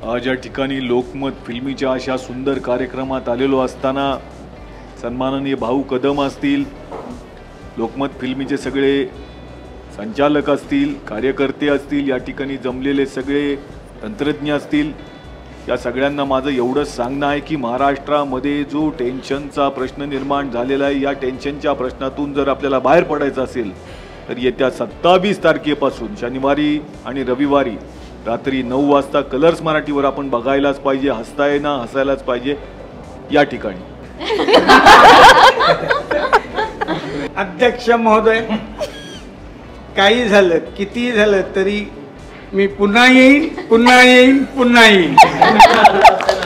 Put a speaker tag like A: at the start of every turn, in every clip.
A: आज या ठिकाणी लोकमत फिल्मीच्या अशा सुंदर कार्यक्रमात आलेलो असताना सन्माननीय भाऊ कदम असतील, लोकमत फिल्मीचे सगळे संचालक असतील, कार्यकर्ते असतील, या ठिकाणी जमलेले सगळे तंत्रज्ञ असतील, या सगळ्यांना माझं एवढंच सांगणं आहे की महाराष्ट्रामध्ये जो टेन्शनचा प्रश्न निर्माण झालेला आहे, या टेन्शनच्या प्रश्नातून जर आपल्याला बाहेर पडायचं असेल तर येत्या 27 तारखेपासून शनिवारी आणि रविवारी रात्री 9 वाजता कलर्स मराठीवर आपण बघायलाच पाहिजे, हसताय ना हसायलाच पाहिजे या ठिकाणी.
B: अध्यक्ष महोदय, काही झालं किती झालं तरी मी पुन्हा येईन पुन्हा येईन पुन्हा येईन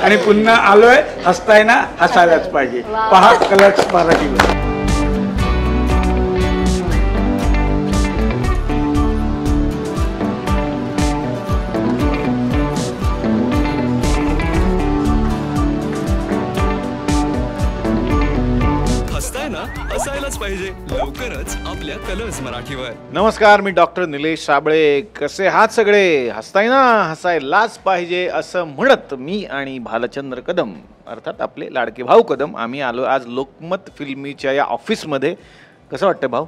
B: आणि पुन्हा आलोय, हसताय ना हसायलाच पाहिजे. पहा कलर्स मराठीवर.
C: असायलाच पाहिजे लवकरच आपल्या कलर्स मराठीवर.
D: नमस्कार, मी डॉक्टर निलेश साबळे. कसे आहात सगळे? हसताय ना हसायलाच पाहिजे असं म्हणत मी आणि भालचंद्र कदम अर्थात आपले लाडके भाऊ कदम आम्ही आलो आज लोकमत फिल्मीच्या या ऑफिसमध्ये. कसं वाटतं भाऊ?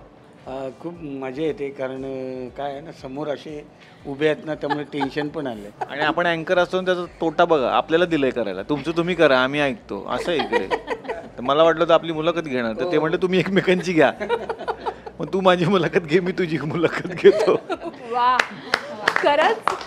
B: खूप मजा येते, कारण काय आहे ना, समोर असे उभे आहेत ना, त्यामुळे टेन्शन पण आलं.
D: आणि आपण अँकर असतो त्याचा तोटा बघा, आपल्याला दिलंय करायला, तुमचं तुम्ही करा, आम्ही ऐकतो असं इकडे. तर मला वाटलं तर आपली मुलाखत घेणार, तर ते म्हटलं तुम्ही एकमेकांची घ्या, मग तू माझी मुलाखत घे, मी तुझी मुलाखत घेतो.
E: वा, खरंच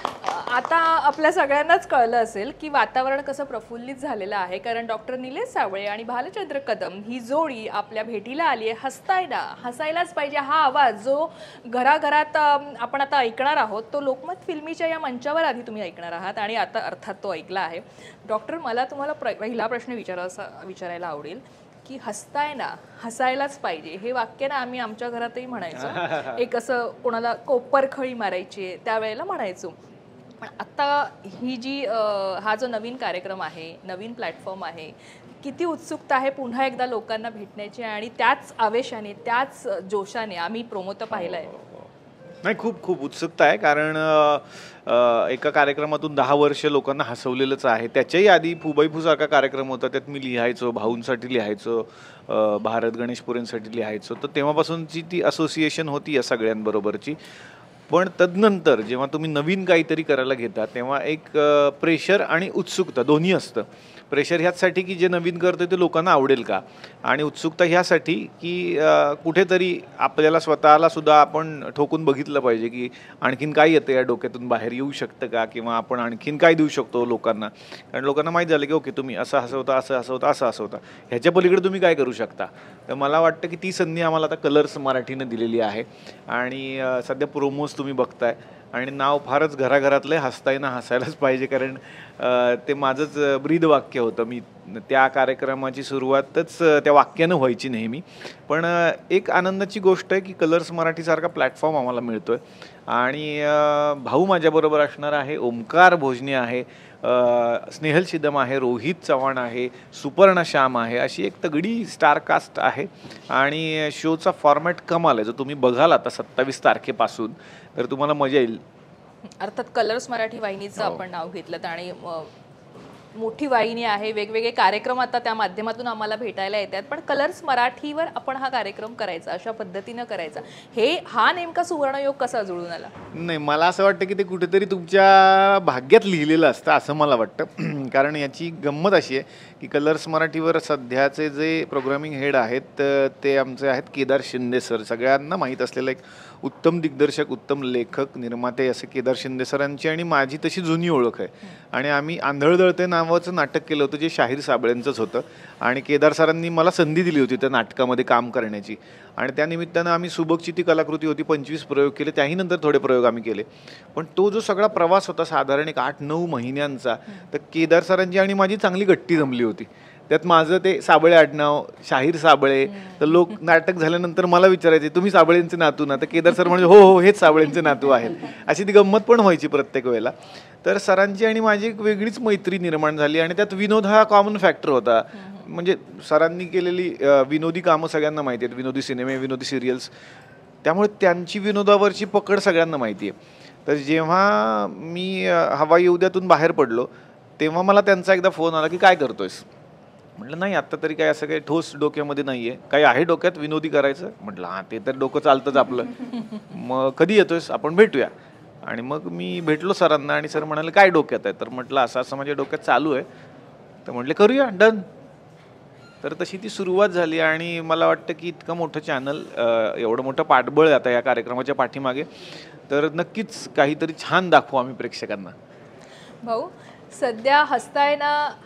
E: आता आपल्या सगळ्यांनाच कळलं असेल की वातावरण कसं प्रफुल्लित झालेलं आहे, कारण डॉक्टर निलेश साबळे आणि भालचंद्र कदम ही जोडी आपल्या भेटीला आली आहे. हसताय ना हसायलाच पाहिजे हा आवाज जो घराघरात आपण आता ऐकणार आहोत, तो लोकमत फिल्मीच्या या मंचावर आधी तुम्ही ऐकणार आहात आणि आता अर्थात तो ऐकला आहे. डॉक्टर, मला तुम्हाला पहिला प्रश्न विचारायला आवडेल की हसताय ना हसायलाच पाहिजे हे वाक्य ना आम्ही आमच्या घरातही म्हणायचो. एक असं कोणाला कोपरखळी मारायची त्यावेळेला म्हणायचो. पण आता ही जी हा जो नवीन कार्यक्रम आहे, नवीन प्लॅटफॉर्म आहे, किती उत्सुकता आहे पुन्हा एकदा लोकांना भेटण्याची आणि त्याच आवेशाने त्याच जोशाने आम्ही प्रोमो तर पाहिला आहे.
D: नाही, खूप खूप उत्सुकता आहे, कारण एका कार्यक्रमातून 10 वर्ष लोकांना हसवलेलंच आहे. त्याच्याही आधी फुबाईफूसारखा कार्यक्रम होता, त्यात मी लिहायचो, भाऊंसाठी लिहायचो, भारत गणेशपुरेंसाठी लिहायचो. तर तेव्हापासूनची ती असोसिएशन होती या सगळ्यांबरोबरची. पण तदनंतर जेव्हा तुम्ही नवीन काहीतरी करायला घेता तेव्हा एक प्रेशर आणि उत्सुकता दोन्ही असतं. प्रेशर ह्याचसाठी की जे नवीन करतो ते लोकांना आवडेल का, आणि उत्सुकता ह्यासाठी की कुठेतरी आपल्याला स्वतःला सुद्धा आपण ठोकून बघितलं पाहिजे की आणखीन काय येतं या डोक्यातून बाहेर येऊ शकतं का, किंवा आपण आणखीन काय देऊ शकतो लोकांना. कारण लोकांना माहीत झालं की ओके तुम्ही असं हसवता असं हसवता असं हसवता, ह्याच्या पलीकडे तुम्ही काय करू शकता. तर मला वाटतं की ती संधी आम्हाला आता कलर्स मराठीनं दिलेली आहे. आणि सध्या प्रोमोज तुम्ही बघताय आणि नाव फारच घराघरातलं हसताय ना हसायलाच पाहिजे, कारण ते माझंच ब्रीद वाक्य होतं. मी त्या कार्यक्रमाची सुरुवातच त्या वाक्यानं व्हायची नेहमी. पण एक आनंदाची गोष्ट आहे की कलर्स मराठीसारखा प्लॅटफॉर्म आम्हाला मिळतो आहे. आणि भाऊ माझ्याबरोबर असणार आहे, ओमकार भोजने आहे, स्नेहल शिदम आहे, रोहित चव्हाण आहे, सुपर्णा श्याम आहे, अशी एक तगडी स्टारकास्ट आहे. आणि शोचा फॉर्मॅट कमाल आहे, जो तुम्ही बघाल आता 27 तारखेपासून, तर तुम्हाला मजा येईल.
E: अर्थात कलर्स मराठी वाहिनीचं आपण नाव घेतलं आणि मोठी वाहिनी आहे, वेगवेगळे कार्यक्रम आता त्या माध्यमातून आम्हाला भेटायला येतात. पण कलर्स मराठीवर आपण हा कार्यक्रम करायचा, अशा पद्धतीनं करायचा, हा नेमका सुवर्णयोग कसा जुळून आला?
D: नाही, मला असं वाटतं की ते कुठेतरी तुमच्या भाग्यात लिहिलेलं असतं असं मला वाटतं. कारण याची गंमत अशी आहे की कलर्स मराठीवर सध्याचे जे प्रोग्रामिंग हेड आहेत ते आमचे आहेत केदार शिंदे सर. सगळ्यांना माहीत असलेलं एक उत्तम दिग्दर्शक, उत्तम लेखक, निर्माते असे केदार शिंदे सरांची आणि माझी तशी जुनी ओळख आहे. आणि आम्ही आंधळदळते नावाचं नाटक केलं होतं, जे शाहीर साबळेंचंच होतं. आणि केदार सरांनी मला संधी दिली होती त्या नाटकामध्ये काम करण्याची. आणि त्यानिमित्तानं आम्ही सुबकची ती कलाकृती होती, 25 प्रयोग केले, त्याही नंतर थोडे प्रयोग आम्ही केले. पण तो जो सगळा प्रवास होता साधारण एक 8-9 महिन्यांचा, तर केदार सरांची आणि माझी चांगली गट्टी जमली होती. त्यात माझं ते साबळे आडनाव, शाहीर साबळे, तर लोक नाटक झाल्यानंतर मला विचारायचे तुम्ही साबळेंचे नातू ना, तर केदार सर म्हणजे हो हो हेच साबळेंचे नातू आहेत. अशी ती गंमत पण व्हायची प्रत्येक वेळेला. तर सरांची आणि माझी एक वेगळीच मैत्री निर्माण झाली. आणि त्यात विनोद हा कॉमन फॅक्टर होता. म्हणजे सरांनी केलेली विनोदी कामं सगळ्यांना माहिती आहेत, विनोदी सिनेमे, विनोदी सिरियल्स, त्यामुळे त्यांची विनोदावरची पकड सगळ्यांना माहिती आहे. तर जेव्हा मी हवाई उद्यातून बाहेर पडलो तेव्हा मला त्यांचा एकदा फोन आला की काय करतोयस. म्हटलं नाही आत्ता तरी काय असं काही ठोस डोक्यामध्ये नाही आहे. काही आहे डोक्यात विनोदी करायचं. म्हटलं हां ते तर डोकं चालतंच आपलं. मग कधी येतोयस आपण भेटूया. आणि मग मी भेटलो सरांना आणि सर म्हणाले काय डोक्यात आहे. तर म्हटलं असं असं माझ्या डोक्यात चालू आहे. तर म्हटले करूया डन. तर तशी ती सुरुवात झाली आणि मला वाटतं की इतकं मोठं चॅनल, एवढं मोठं पाठबळ आहे आता या कार्यक्रमाच्या पाठीमागे, तर नक्कीच काहीतरी छान दाखवू आम्ही प्रेक्षकांना.
E: भाऊ, सध्या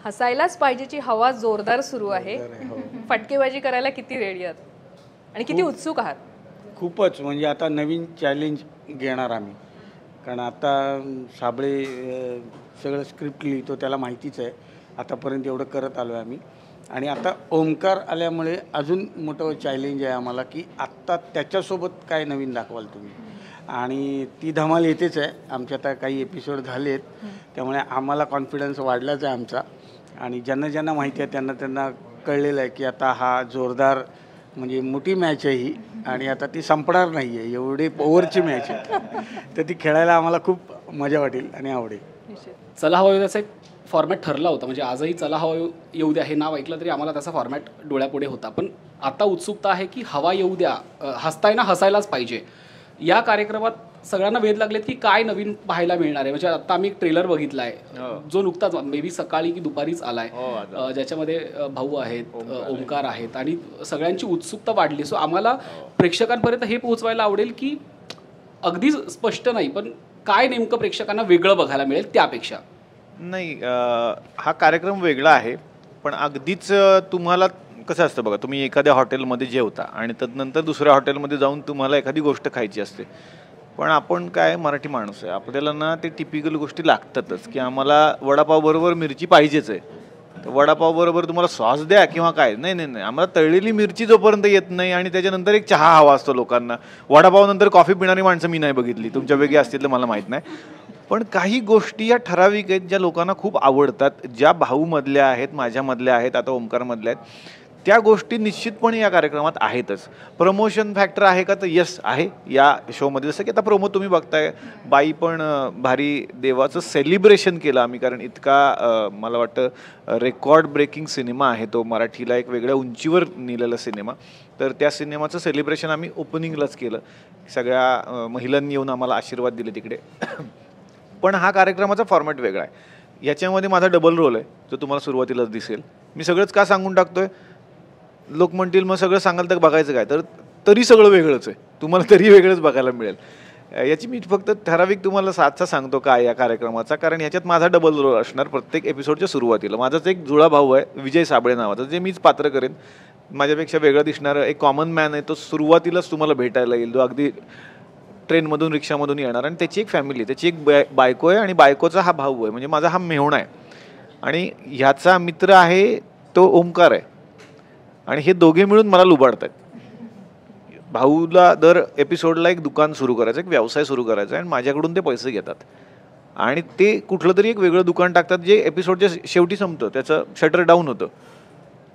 E: हसायलाच पाहिजेची हवा जोरदार सुरू आहे. फटकेबाजी करायला किती रेडी आहात आणि किती उत्सुक आहात?
B: खूपच, म्हणजे आता नवीन चॅलेंज घेणार आम्ही. कारण आता साबळे सगळं स्क्रिप्ट लिहितो, त्याला माहितीच आहे. आतापर्यंत एवढं करत आलो आहे आम्ही. आणि आता ओमकार आल्यामुळे अजून मोठं चॅलेंज आहे आम्हाला की आत्ता त्याच्यासोबत काय नवीन दाखवाल तुम्ही. आणि ती धमाल येतेच आहे. आमचे आता काही एपिसोड झाले आहेत, त्यामुळे आम्हाला कॉन्फिडन्स वाढलाच आहे आमचा. आणि ज्यांना ज्यांना माहिती आहे त्यांना कळलेलं आहे की आता हा जोरदार म्हणजे मोठी मॅच आहे ही, आणि आता ती संपणार नाही आहे. एवढी ओव्हरची मॅच आहे, तर ती खेळायला आम्हाला खूप मजा वाटेल आणि आवडेल.
F: चला हवा येऊ द्याचा एक फॉर्मॅट ठरला होता. म्हणजे आजही चला हवा येऊ द्या हे नाव ऐकलं तरी आम्हाला त्याचा फॉर्मॅट डोळ्यापुढे होता. पण आता उत्सुकता आहे की हवा येऊ द्या, हसताय ना हसायलाच पाहिजे. या कार्यक्रमात सगळ्यांना वेध लागलेत की काय नवीन पाहायला मिळणार आहे. म्हणजे आता आम्ही एक ट्रेलर बघितला आहे जो नुकताच मे बी सकाळी की दुपारीच आला आहे, ज्याच्यामध्ये भाऊ आहेत, ओमकार आहेत आणि सगळ्यांची उत्सुकता वाढली. सो आम्हाला प्रेक्षकांपर्यंत हे पोहोचवायला आवडेल की अगदी स्पष्ट नाही, पण काय नेमकं प्रेक्षकांना वेगळं बघायला मिळेल त्यापेक्षा.
D: नाही, हा कार्यक्रम वेगळा आहे, पण अगदीच तुम्हाला कसं असतं बघा, तुम्ही एखाद्या हॉटेलमध्ये जेवता आणि तदनंतर दुसऱ्या हॉटेलमध्ये जाऊन तुम्हाला एखादी गोष्ट खायची असते. पण आपण काय मराठी माणूस आहे, आपल्याला ना ते टिपिकल गोष्टी लागतातच की आम्हाला वडापाव बरोबर मिरची पाहिजेच आहे. तर वडापाव बरोबर तुम्हाला सॉस द्या किंवा काय, नाही नाही नाही, आम्हाला तळलेली मिरची जोपर्यंत येत नाही आणि त्याच्यानंतर एक चहा हवा असतो लोकांना. वडापावनंतर कॉफी पिणारी माणसं मी नाही बघितली, तुमच्यापैकी असतील तर मला माहीत नाही. पण काही गोष्टी या ठराविक आहेत ज्या लोकांना खूप आवडतात, ज्या भाऊमधल्या आहेत, माझ्यामधल्या आहेत, आता ओमकारमधल्या आहेत. त्या गोष्टी निश्चितपणे या कार्यक्रमात आहेतच. प्रमोशन फॅक्टर आहे का, तर यस आहे या शोमध्ये. जसं की आता प्रोमो तुम्ही बघताय, बाई पण भारी देवाचं सेलिब्रेशन केलं आम्ही, कारण इतका मला वाटतं रेकॉर्ड ब्रेकिंग सिनेमा आहे तो, मराठीला एक वेगळ्या उंचीवर नेलेला सिनेमा. तर त्या सिनेमाचं सेलिब्रेशन आम्ही ओपनिंगलाच केलं. सगळ्या महिलांनी येऊन आम्हाला आशीर्वाद दिले तिकडे. पण हा कार्यक्रमाचा फॉर्मॅट वेगळा आहे. याच्यामध्ये माझा डबल रोल आहे, जो तुम्हाला सुरुवातीलाच दिसेल. मी सगळंच का सांगून टाकतोय, लोक म्हणतील मग सगळं सांगाल तर बघायचं काय, तर तरी सगळं वेगळंच आहे, तुम्हाला तरी वेगळंच बघायला मिळेल. याची मी फक्त ठराविक तुम्हाला साधचा सांगतो काय या कार्यक्रमाचा, कारण याच्यात माझा डबल रोल असणार प्रत्येक एपिसोडच्या सुरुवातीला. माझाच एक जुळा भाऊ आहे विजय साबळे नावाचा, जे मीच पात्र करेन. माझ्यापेक्षा वेगळं दिसणारं एक कॉमन मॅन आहे, तो सुरुवातीलाच तुम्हाला भेटायला येईल, जो अगदी ट्रेनमधून रिक्षामधून येणार. आणि त्याची एक फॅमिली, त्याची एक बायको आहे आणि बायकोचा हा भाऊ आहे, म्हणजे माझा हा मेहुणा आहे. आणि ह्याचा मित्र आहे तो ओमकार आहे. आणि हे दोघे मिळून मला लुबाडतात. भाऊला दर एपिसोडला एक दुकान सुरू करायचं, एक व्यवसाय सुरू करायचा आहे, आणि माझ्याकडून ते पैसे घेतात आणि ते कुठलं तरी एक वेगळं दुकान टाकतात जे एपिसोडच्या शेवटी संपतं, त्याचं शटर डाऊन होतं.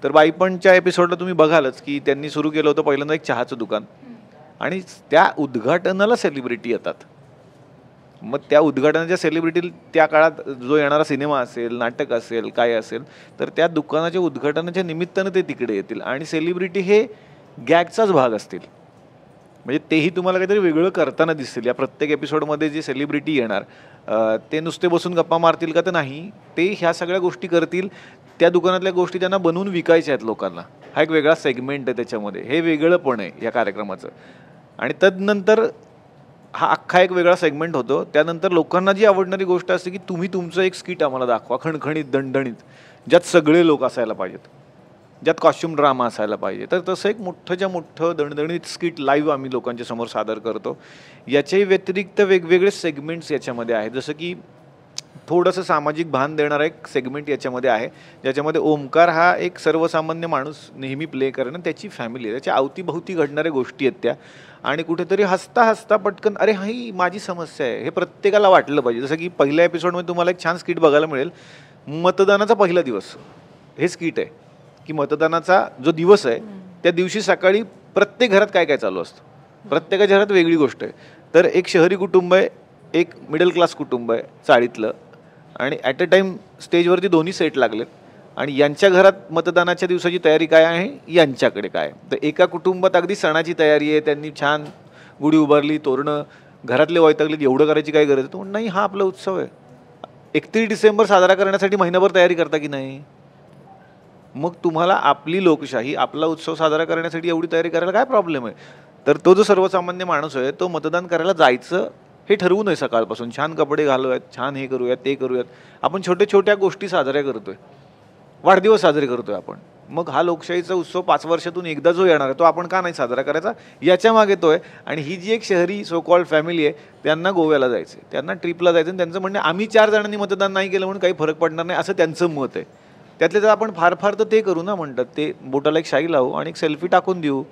D: तर बाईपणच्या एपिसोडला तुम्ही बघालच की त्यांनी सुरू केलं होतं पहिल्यांदा एक चहाचं दुकान, आणि त्या उद्घाटनाला सेलिब्रिटी येतात. मग त्या उद्घाटनाच्या सेलिब्रिटी त्या काळात जो येणारा सिनेमा असेल, नाटक असेल, काय असेल, तर त्या दुकानाच्या उद्घाटनाच्या निमित्तानं ते तिकडे येतील. आणि सेलिब्रिटी हे गॅगचाच भाग असतील, म्हणजे तेही तुम्हाला काहीतरी वेगळं करताना दिसतील. या प्रत्येक एपिसोडमध्ये जे सेलिब्रिटी येणार ते नुसते बसून गप्पा मारतील का, तर नाही, ते ह्या सगळ्या गोष्टी करतील. त्या दुकानातल्या गोष्टी त्यांना बनवून विकायच्या आहेत लोकांना. हा एक वेगळा सेगमेंट आहे त्याच्यामध्ये, हे वेगळं पण आहे या कार्यक्रमाचं. आणि तदनंतर हा अख्खा एक वेगळा सेगमेंट होतो. त्यानंतर लोकांना जी आवडणारी गोष्ट असते की तुम्ही तुमचं एक स्किट आम्हाला दाखवा, खणखणीत, दणदणीत, ज्यात सगळे लोक असायला पाहिजेत, ज्यात कॉस्ट्युम ड्रामा असायला पाहिजे. तर तसं एक मोठंच्या मोठं दणदणीत स्किट लाईव्ह आम्ही लोकांच्या समोर सादर करतो. याच्याही व्यतिरिक्त वेगवेगळे सेगमेंट्स याच्यामध्ये आहेत. जसं की थोडंसं सामाजिक भान देणारा एक सेगमेंट याच्यामध्ये आहे, ज्याच्यामध्ये ओमकार हा एक सर्वसामान्य माणूस नेहमी प्ले करणं, त्याची फॅमिली आहे, त्याच्या अवतीभोवती घडणाऱ्या गोष्टी आहेत त्या. आणि कुठेतरी हसता हसता पटकन अरे हा ही माझी समस्या आहे, हे प्रत्येकाला वाटलं पाहिजे. जसं की पहिल्या एपिसोडमध्ये तुम्हाला एक छान स्किट बघायला मिळेल, मतदानाचा पहिला दिवस हे स्किट आहे की मतदानाचा जो दिवस आहे त्या दिवशी सकाळी प्रत्येक घरात काय काय चालू असतं, प्रत्येकाच्या घरात वेगळी गोष्ट आहे. तर एक शहरी कुटुंब आहे, एक मिडल क्लास कुटुंब आहे चाळीतलं, आणि ॲट अ टाईम स्टेजवरती दोन्ही सेट लागलेत आणि यांच्या घरात मतदानाच्या दिवसाची तयारी काय आहे, यांच्याकडे काय. तर एका कुटुंबात अगदी सणाची तयारी आहे, त्यांनी छान गुढी उभारली, तोरणं, घरातले वैतागलेत, एवढं करायची काय गरज आहे. तो नाही, हा आपला उत्सव आहे. 31 डिसेंबर साजरा करण्यासाठी महिनाभर तयारी करता की नाही. मग तुम्हाला आपली लोकशाही, आपला उत्सव साजरा करण्यासाठी एवढी तयारी करायला काय प्रॉब्लेम आहे. तर तो जो सर्वसामान्य माणूस आहे तो मतदान करायला जायचं हे ठरवू नये सकाळपासून. छान कपडे घालूयात, छान हे करूयात, ते करूयात. आपण छोट्या छोट्या गोष्टी साजऱ्या करतोय, वाढदिवस साजरे करतोय आपण. मग हा लोकशाहीचा उत्सव 5 वर्षातून एकदा जो येणार आहे तो आपण का नाही साजरा करायचा, याच्या मागे तो आहे. आणि ही जी एक शहरी सो कॉल्ड फॅमिली आहे, त्यांना गोव्याला जायचं आहे, त्यांना ट्रिपला जायचं, आणि त्यांचं म्हणणं आम्ही 4 जणांनी मतदान नाही केलं म्हणून काही फरक पडणार नाही, असं त्यांचं मत आहे. त्यातले तर आपण फार फार तर ते करू ना, म्हणतात ते बोटाला एक शाई लावू आणि एक सेल्फी टाकून देऊ,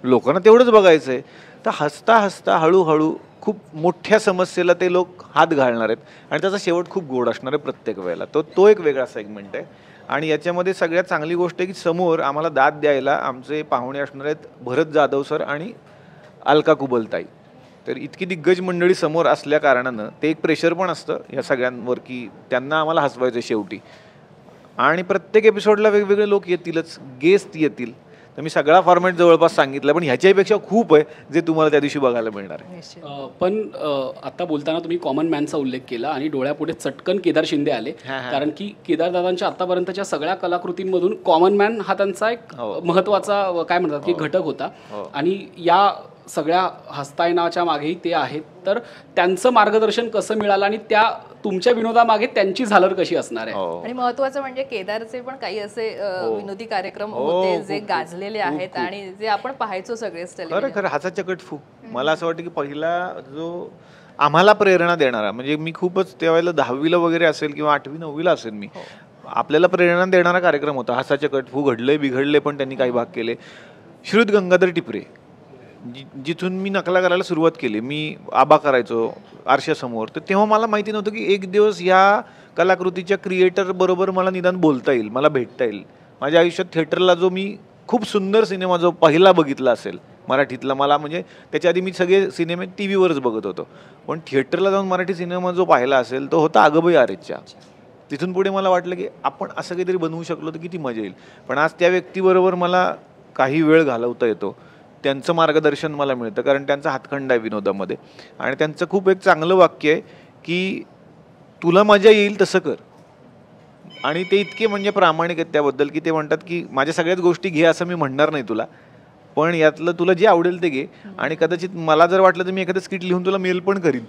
D: लोकांना तेवढंच बघायचं आहे. तर हसता हसता हळूहळू खूप मोठ्या समस्येला ते लोक हात घालणार आहेत आणि त्याचा शेवट खूप गोड असणार आहे प्रत्येक वेळेला. तो एक वेगळा सेगमेंट आहे. आणि याच्यामध्ये सगळ्यात चांगली गोष्ट आहे की समोर आम्हाला दाद द्यायला आमचे पाहुणे असणार आहेत भरत जाधव सर आणि अलका कुबलताई. तर इतकी दिग्गज मंडळी समोर असल्या कारणानं ते एक प्रेशर पण असतं या सगळ्यांवर की त्यांना आम्हाला हसवायचं शेवटी. आणि प्रत्येक एपिसोडला वेगवेगळे लोक येतीलच, गेस्ट येतील. तर मी सगळा फॉर्मॅट जवळपास सांगितला, पण ह्याच्यापेक्षा खूप आहे जे तुम्हाला त्या दिवशी बघायला मिळणार आहे.
F: पण आता बोलताना तुम्ही कॉमन मॅनचा उल्लेख केला आणि डोळ्यापुढे चटकन केदार शिंदे आले. कारण की केदारदादांच्या आतापर्यंतच्या सगळ्या कलाकृतींमधून कॉमन मॅन हा त्यांचा एक महत्त्वाचा काय म्हणतात की घटक होता. आणि या सगळ्या हस्तायनाच्या मागेही ते आहेत. तर त्यांचं मार्गदर्शन कसं मिळालं आणि त्या तुमच्या विनोदामागे त्यांची झालर कशी असणार आहे.
E: आणि महत्वाचं म्हणजे केदारचे पण काही असे विनोदी कार्यक्रम होते जे गाजलेले आहेत आणि जे आपण पाहायचो सगळेच.
D: खरं हाताच्या कटफू. मला असं वाटतं की पहिला जो आम्हाला प्रेरणा देणारा, म्हणजे मी खूपच त्यावेळेला 10वीला वगैरे असेल किंवा 8वी 9वीला असेल मी, आपल्याला प्रेरणा देणारा कार्यक्रम होता हासाच्या कटफू. घडले बिघडले पण त्यांनी काही भाग केले. श्रुत गंगाधर टिपरे, जिथून मी नकला करायला सुरुवात केली, मी आबा करायचो आरशासमोर. तर तेव्हा मला माहिती नव्हतं की एक दिवस ह्या कलाकृतीच्या क्रिएटर बरोबर मला निदान बोलता येईल, मला भेटता येईल. माझ्या आयुष्यात थिएटरला जो मी खूप सुंदर सिनेमा जो पहिला बघितला असेल मराठीतला, मला म्हणजे त्याच्या आधी मी सगळे सिनेमे टी व्हीवरच बघत होतो, पण थिएटरला जाऊन मराठी सिनेमा जो पाहिला असेल तो होता अगबाई आरेच्या. तिथून पुढे मला वाटलं की आपण असं काहीतरी बनवू शकलो तर किती मजा येईल. पण आज त्या व्यक्तीबरोबर मला काही वेळ घालवता येतो, त्यांचं मार्गदर्शन मला मिळतं, कारण त्यांचा हातखंडा आहे विनोदामध्ये. आणि त्यांचं खूप एक चांगलं वाक्य आहे की तुला मजा येईल तसं कर. आणि ते इतके म्हणजे प्रामाणिक आहेत त्याबद्दल की ते म्हणतात की माझ्या सगळ्याच गोष्टी घे असं मी म्हणणार नाही तुला, पण यातलं तुला जे आवडेल ते घे. आणि कदाचित मला जर वाटलं तर मी एखादं स्किट लिहून तुला मेल पण करीन,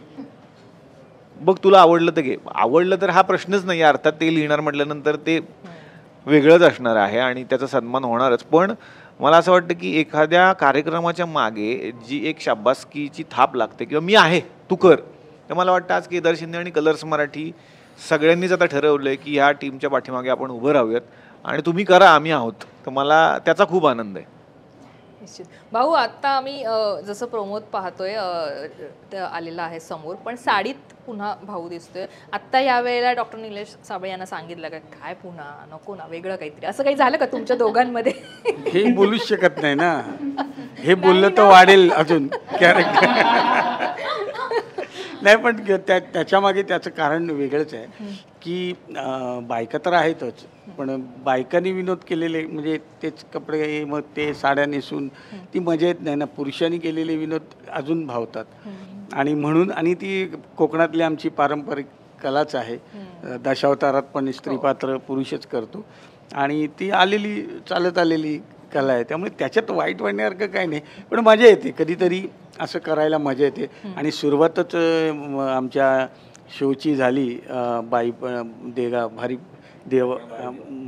D: बघ तुला आवडलं तर घे. आवडलं तर हा प्रश्नच नाही, अर्थात ते लिहिणार म्हटल्यानंतर ते वेगळंच असणार आहे आणि त्याचा सन्मान होणारच. पण मला असं वाटतं की एखाद्या कार्यक्रमाच्या मागे जी एक शाबासकीची थाप लागते किंवा मी आहे तू कर, तर मला वाटतं आज केदार शिंदे आणि कलर्स मराठी सगळ्यांनीच आता ठरवलं आहे की ह्या टीमच्या पाठीमागे आपण उभं राहूयात आणि तुम्ही करा, आम्ही आहोत. तर मला त्याचा खूप आनंद आहे.
E: निश्चित. भाऊ, आता आम्ही जसं प्रमोद पाहतोय आलेला आहे समोर, पण साडीत पुन्हा भाऊ दिसतोय. आत्ता यावेळेला डॉक्टर निलेश साबळे यांना सांगितलं का काय पुन्हा नको ना, वेगळं काहीतरी असं काही झालं का तुमच्या दोघांमध्ये?
B: हे बोलूच शकत नाही ना, हे बोललं तर वाढेल अजून कॅरेक्टर. नाही, पण त्याच्या मागे त्याचं कारण वेगळंच आहे की बायका तर आहेतच, पण बायकांनी विनोद केलेले म्हणजे तेच कपडे मग ते साड्या नेसून ती मजा येत नाही ना. पुरुषांनी केलेले विनोद अजून भावतात. आणि म्हणून, आणि ती कोकणातली आमची पारंपरिक कलाच आहे. दशावतारात पण स्त्रीपात्र पुरुषच करतो आणि ती आलेली चालत आलेली कला आहे. त्यामुळे त्याच्यात वाईट वाटण्यासारखं काही नाही, पण मजा येते कधीतरी असं करायला, मजा येते. आणि सुरुवातच आमच्या शोची झाली बाई पण देगा भारी देव,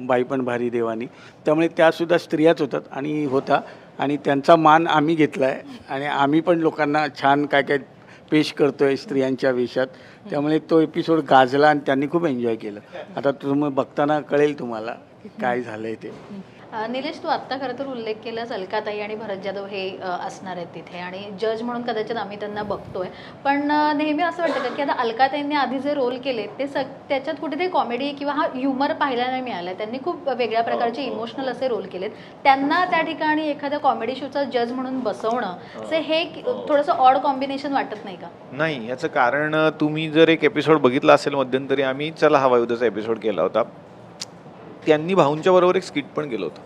B: बाई पण भारी देवानी. त्यामुळे त्यासुद्धा स्त्रियाच होतात आणि होता, आणि त्यांचा मान आम्ही घेतला आहे आणि आम्ही पण लोकांना छान काय काय पेश करतो आहे स्त्रियांच्या वेशात. त्यामुळे तो एपिसोड गाजला आणि त्यांनी खूप एन्जॉय केलं. आता तुम्ही बघताना कळेल तुम्हाला की काय झालं आहे ते.
G: निलेश, तू आत्ता खरं तर उल्लेख केलास अलकाताई आणि भरत जाधव हे असणार आहेत तिथे आणि जज म्हणून कदाचित आम्ही त्यांना बघतोय, पण नेहमी असं वाटतं का की आता अलकाताईंनी आधी जे रोल केले ते त्याच्यात कुठेतरी कॉमेडी किंवा हा ह्युमर पाहायला नाही मिळाला. त्यांनी खूप वेगळ्या प्रकारचे इमोशनल असे रोल केलेत. त्यांना त्या ठिकाणी एखाद्या कॉमेडी शोचा जज म्हणून बसवणं हे थोडंसं ऑड कॉम्बिनेशन वाटत नाही का?
D: नाही, याचं कारण तुम्ही जर एक एपिसोड बघितला असेल मध्यंतरी, आम्ही चला हवा युद्धाचा एपिसोड केला होता, त्यांनी भाऊंच्या बरोबर एक स्किट पण केलं होतं.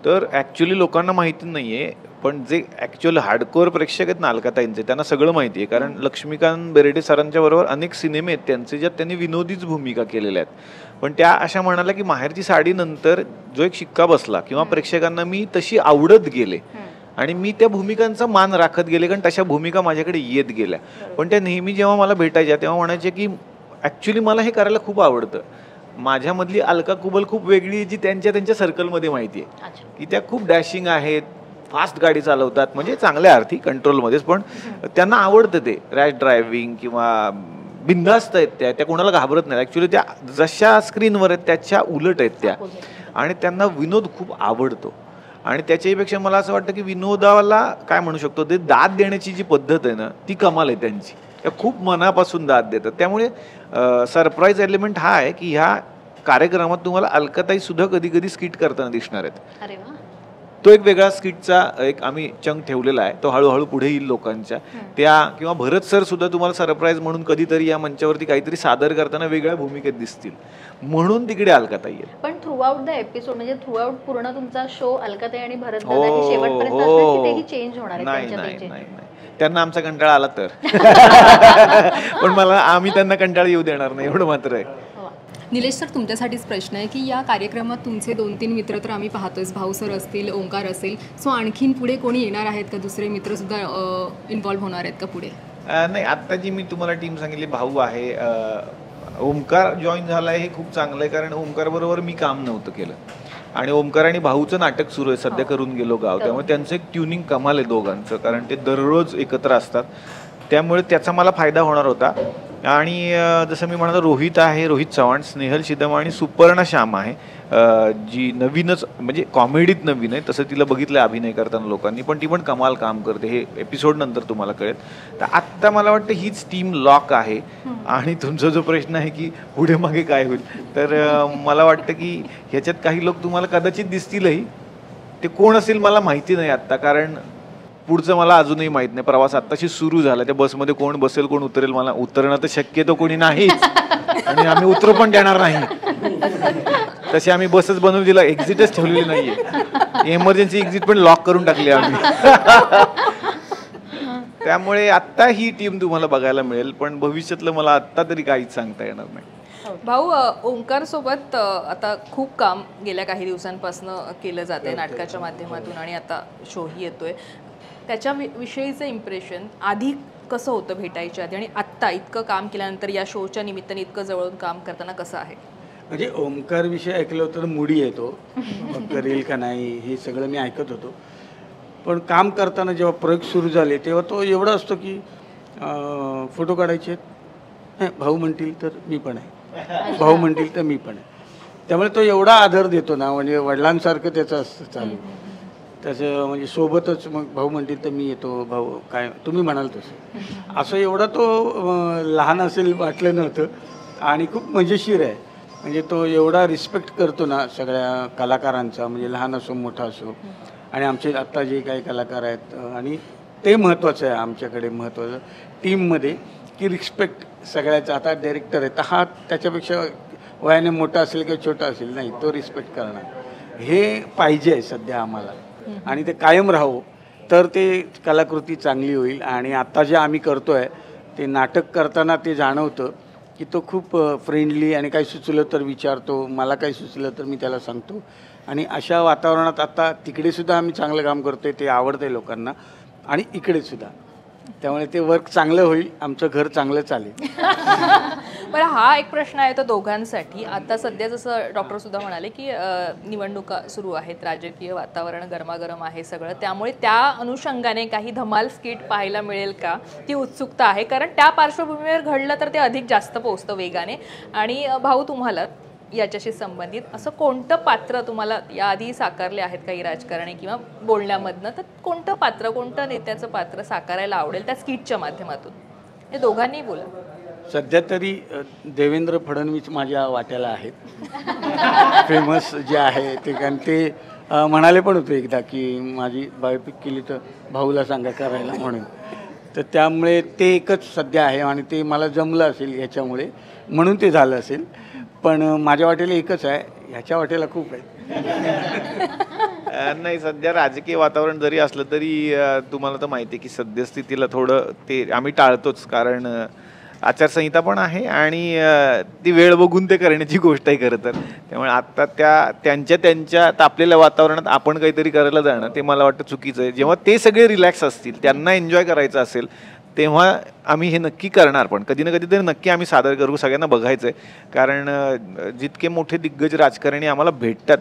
D: तर ॲक्च्युली लोकांना माहिती नाही आहे, पण जे ॲक्च्युअल हार्डकोअर प्रेक्षक आहेत ना अलकाताईंचे, त्यांना सगळं माहिती आहे. कारण लक्ष्मीकांत बेर्डे सरांच्या बरोबर अनेक सिनेमे आहेत त्यांचे ज्यात त्यांनी विनोदीच भूमिका केलेल्या आहेत. पण त्या अशा म्हणाल्या की माहेरची साडीनंतर जो एक शिक्का बसला किंवा प्रेक्षकांना मी तशी आवडत गेले आणि मी त्या भूमिकांचा मान राखत गेले, कारण तशा भूमिका माझ्याकडे येत गेल्या. पण त्या नेहमी जेव्हा मला भेटायच्या तेव्हा म्हणायचे की ॲक्च्युली मला हे करायला खूप आवडतं. माझ्यामधली अलका कुबल खूप वेगळी, जी त्यांच्या सर्कलमध्ये माहिती आहे की त्या खूप डॅशिंग आहेत, फास्ट गाडी चालवतात, म्हणजे चांगल्या अर्थी कंट्रोलमध्येच, पण त्यांना आवडतं ते रॅश ड्रायव्हिंग किंवा बिंदास्त आहेत त्या कोणाला घाबरत नाही. ॲक्च्युली त्या जशा स्क्रीनवर आहेत त्याच्या उलट आहेत त्या, आणि त्यांना विनोद खूप आवडतो. आणि त्याच्याहीपेक्षा मला असं वाटतं की विनोदाला काय म्हणू शकतो, ते दाद देण्याची जी पद्धत आहे ना ती कमाल आहे त्यांची. त्या खूप मनापासून दाद देतात. त्यामुळे सरप्राईज एलिमेंट हा आहे की ह्या कार्यक्रमात तुम्हाला अलकाताई सुद्धा कधी कधी स्किट करताना दिसणार आहेत.
G: अरे वा.
D: तो एक वेगळा स्किटचा एक आम्ही चंक ठेवलेला आहे, तो हळूहळू पुढे येईल लोकांच्या. त्या किंवा भरत सर सुद्धा तुम्हाला सरप्राईज म्हणून कधीतरी या मंचावरती काहीतरी सादर करताना वेगळ्या भूमिकेत दिसतील, म्हणून तिकडे अलकाताई आहे.
G: पण थ्रूआउट द एपिसोड म्हणजे थ्रूआउट पूर्ण तुमचा शो अलकाताई आणि भरत दादा शेवटपर्यंत असणार की तेही चेंज होणार आहे त्यांच्यापैकी?
D: नाही, त्यांना आमचा कंटाळा आला तर पण मला आम्ही त्यांना कंटाळा येऊ देणार नाही, एवढं मात्र आहे.
H: निलेश सर, तुमच्यासाठीच प्रश्न आहे की या कार्यक्रमात तुमचे 2-3 मित्र तर आम्ही पाहतोय, भाऊ सर असतील, ओंकार असेल, सो आणखीन पुढे कोणी येणार आहेत का? दुसरे मित्र सुद्धा इन्व्हॉल्व्ह होणार आहेत का पुढे?
D: नाही, आत्ता जी मी तुम्हाला टीम सांगितली, भाऊ आहे, ओंकार जॉईन झाला आहे, हे खूप चांगलं आहे. कारण ओंकार बरोबर मी काम नव्हतं केलं आणि ओंकार आणि भाऊचं नाटक सुरू आहे सध्या, करून गेलो गाव, त्यामुळे त्यांचं एक ट्युनिंग कमाल आहे दोघांचं, कारण ते दररोज एकत्र असतात, त्यामुळे त्याचा मला फायदा होणार होता. आणि जसं मी म्हणालो, रोहित आहे, रोहित चव्हाण, स्नेहल शिदम आणि सुपर्णा श्याम आहे, जी नवीनच म्हणजे कॉमेडीत नवीन आहे, तसं तिला बघितलं अभिनय करताना लोकांनी, पण ती पण कमाल काम करते, हे एपिसोड नंतर तुम्हाला कळेल. तर आत्ता मला वाटतं हीच टीम लॉक आहे. आणि तुमचा जो प्रश्न आहे की पुढे मागे काय होईल, तर मला वाटतं की ह्याच्यात काही लोक तुम्हाला कदाचित दिसतीलही, ते कोण असेल मला माहिती नाही आत्ता, कारण पुढचं मला अजूनही माहीत नाही. प्रवास आत्ताशी सुरू झाला, त्या बसमध्ये कोण बसेल कोण उतरेल, मला उतरणं तर शक्यतो कोणी नाहीच आणि आम्ही उतरू पण देणार नाही. तशी आम्ही बसच बनवून दिला, एक्झिटच ठेवलेली नाहीये, इमर्जन्सी एक्झिट पण लॉक करून टाकली आम्ही. त्यामुळे आत्ता ही टीम तुम्हाला बघायला मिळेल, पण भविष्यातलं मला आत्ता तरी काहीच सांगता येणार नाही.
E: भाऊ, ओंकार सोबत आता खूप काम गेल्या काही दिवसांपासून केलं जाते नाटकाच्या माध्यमातून आणि आता शोही येतोय, त्याच्या विषयीचं इम्प्रेशन आधी कसं होतं भेटायच्या आधी आणि आत्ता इतकं काम केल्यानंतर या शोच्या निमित्ताने इतकं जवळून काम करताना कसं आहे?
B: म्हणजे ओंकार विषय ऐकलं तर मुडी येतो, करेल का नाही हे सगळं मी ऐकत होतो. पण काम करताना जेव्हा प्रयोग सुरू झाले तेव्हा तो एवढा असतो की फोटो काढायचे आहेत, भाऊ म्हणतील तर मी पण आहे, भाऊ म्हणतील तर मी पण आहे. त्यामुळे तो एवढा आदर देतो ना, म्हणजे वडिलांसारखं त्याचं असतं चालू. त्याचं म्हणजे सोबतच मग भाऊ म्हणतील तर मी येतो, भाऊ काय तुम्ही म्हणाल तसं, असं एवढा तो लहान असेल वाटलं नव्हतं. आणि खूप मजेशीर आहे, म्हणजे तो एवढा रिस्पेक्ट करतो ना सगळ्या कलाकारांचा, म्हणजे लहान असो मोठा असो. आणि आमचे आत्ता जे काही कलाकार आहेत, आणि ते महत्त्वाचं आहे आमच्याकडे, महत्त्वाचं टीममध्ये की रिस्पेक्ट सगळ्याचा. आता डायरेक्टर आहे तर हा त्याच्यापेक्षा वयाने मोठा असेल किंवा छोटा असेल, नाही, तो रिस्पेक्ट करणं हे पाहिजे आहे सध्या आम्हाला, आणि ते कायम राहो तर ते कलाकृती चांगली होईल. आणि आत्ता जे आम्ही करतो आहे ते नाटक करताना ते जाणवतं की तो खूप फ्रेंडली, आणि काही सुचलं तर विचारतो, मला काही सुचलं तर मी त्याला सांगतो. आणि अशा वातावरणात आता तिकडेसुद्धा आम्ही चांगलं काम करतो आहे, ते आवडतं आहे लोकांना, आणि इकडेसुद्धा. त्यामुळे ते वर्क चांगलं होईल, आमचं घर चांगलं चालेल.
E: बरं, हा एक प्रश्न आहे तो दोघांसाठी. आता सध्या जसं डॉक्टर सुद्धा म्हणाले की निवडणुका सुरू आहेत, राजकीय वातावरण गरमागरम आहे सगळं, त्यामुळे त्या अनुषंगाने काही धमाल स्किट पाहायला मिळेल का, ती उत्सुकता आहे. कारण त्या पार्श्वभूमीवर घडलं तर ते अधिक जास्त पोहोचतं वेगाने. आणि भाऊ, तुम्हाला याच्याशी संबंधित असं कोणतं पात्र तुम्हाला याआधी साकारले आहेत काही राजकारणी किंवा बोलण्यामधनं, तर कोणतं पात्र, कोणतं नेत्याचं पात्र साकारायला आवडेल त्या स्किटच्या माध्यमातून? हे दोघांनी बोला.
B: सध्या तरी देवेंद्र फडणवीस माझ्या वाट्याला आहेत. फेमस जे आहे ते, कारण ते म्हणाले पण होते एकदा की माझी बायोपिक केली तर भाऊला सांगा करायला म्हणून. तर त्यामुळे ते एकच सध्या आहे आणि ते मला जमलं असेल याच्यामुळे, म्हणून ते झालं असेल. पण माझ्या वाटेला एकच आहे, ह्याच्या वाटेला खूप आहे.
D: नाही, सध्या राजकीय वातावरण जरी असलं तरी तुम्हाला तर माहिती आहे की सद्यस्थितीला थोडं ते आम्ही टाळतोच, कारण आचारसंहिता पण आहे आणि ती वेळ बघून ते करण्याची गोष्ट आहे खरं तर. त्यामुळे आत्ता त्यांच्या तापलेल्या वातावरणात आपण काहीतरी करायला जाणं ते मला वाटतं चुकीचं आहे. जेव्हा ते सगळे रिलॅक्स असतील, त्यांना एन्जॉय करायचं असेल, तेव्हा आम्ही हे नक्की करणार. पण कधी ना कधी तरी नक्की आम्ही सादर करू, सगळ्यांना बघायचं आहे. कारण जितके मोठे दिग्गज राजकारणी आम्हाला भेटतात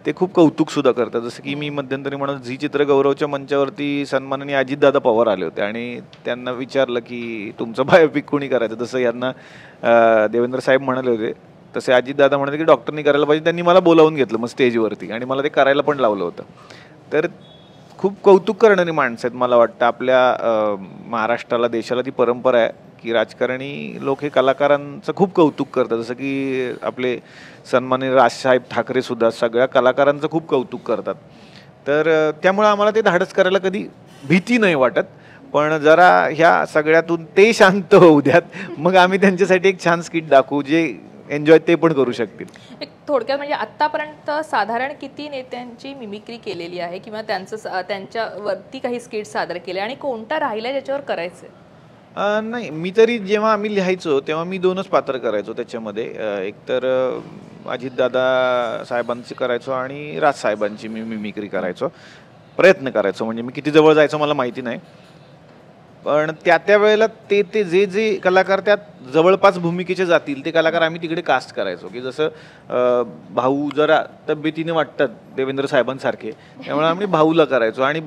D: ते खूप कौतुकसुद्धा करतात. जसं की मी मध्यंतरी म्हणत झी चित्रगौरवच्या मंचावरती सन्माननीय अजितदादा पवार आले होते आणि त्यांना विचारलं की तुमचं बायोपिक कोणी करायचं. तसं यांना देवेंद्र साहेब म्हणाले होते, तसे अजितदादा म्हणाले की डॉक्टरनी करायला पाहिजे. त्यांनी मला बोलावून घेतलं मग स्टेजवरती आणि मला ते करायला पण लावलं होतं. तर खूप कौतुक करणारी माणसं आहेत. मला वाटतं आपल्या महाराष्ट्राला, देशाला ती परंपरा आहे की राजकारणी लोक हे कलाकारांचं खूप कौतुक करतात. जसं की आपले सन्माननीय राजसाहेब ठाकरेसुद्धा सगळ्या कलाकारांचं खूप कौतुक करतात. तर त्यामुळे आम्हाला ते धाडस करायला कधी भीती नाही वाटत. पण जरा ह्या सगळ्यातून ते शांत होऊ द्यात, मग आम्ही त्यांच्यासाठी एक छान स्किट दाखवू जे एन्जॉय ते पण करू शकतील.
E: एक थोडक्यात म्हणजे आत्तापर्यंत साधारण किती नेत्यांची मिमिक्री केलेली आहे किंवा त्यांच्यावरती काही स्किट सादर केले आणि कोणता राहिला ज्याच्यावर करायचं?
D: नाही, मी तरी जेव्हा आम्ही लिहायचो तेव्हा मी 2च पात्र करायचो त्याच्यामध्ये. एकतर अजितदादा साहेबांची करायचो आणि राजसाहेबांची मी मिमिक्री करायचो, प्रयत्न करायचो. म्हणजे मी किती जवळ जायचो मला माहिती नाही, पण त्या वेळेला ते जे कलाकार त्यात जवळपास भूमिकेचे जातील ते कलाकार आम्ही तिकडे कास्ट करायचो. की जसं भाऊ जरा तब्येतीने वाटतात देवेंद्र साहेबांसारखे, त्यामुळे आम्ही भाऊला करायचो. आणि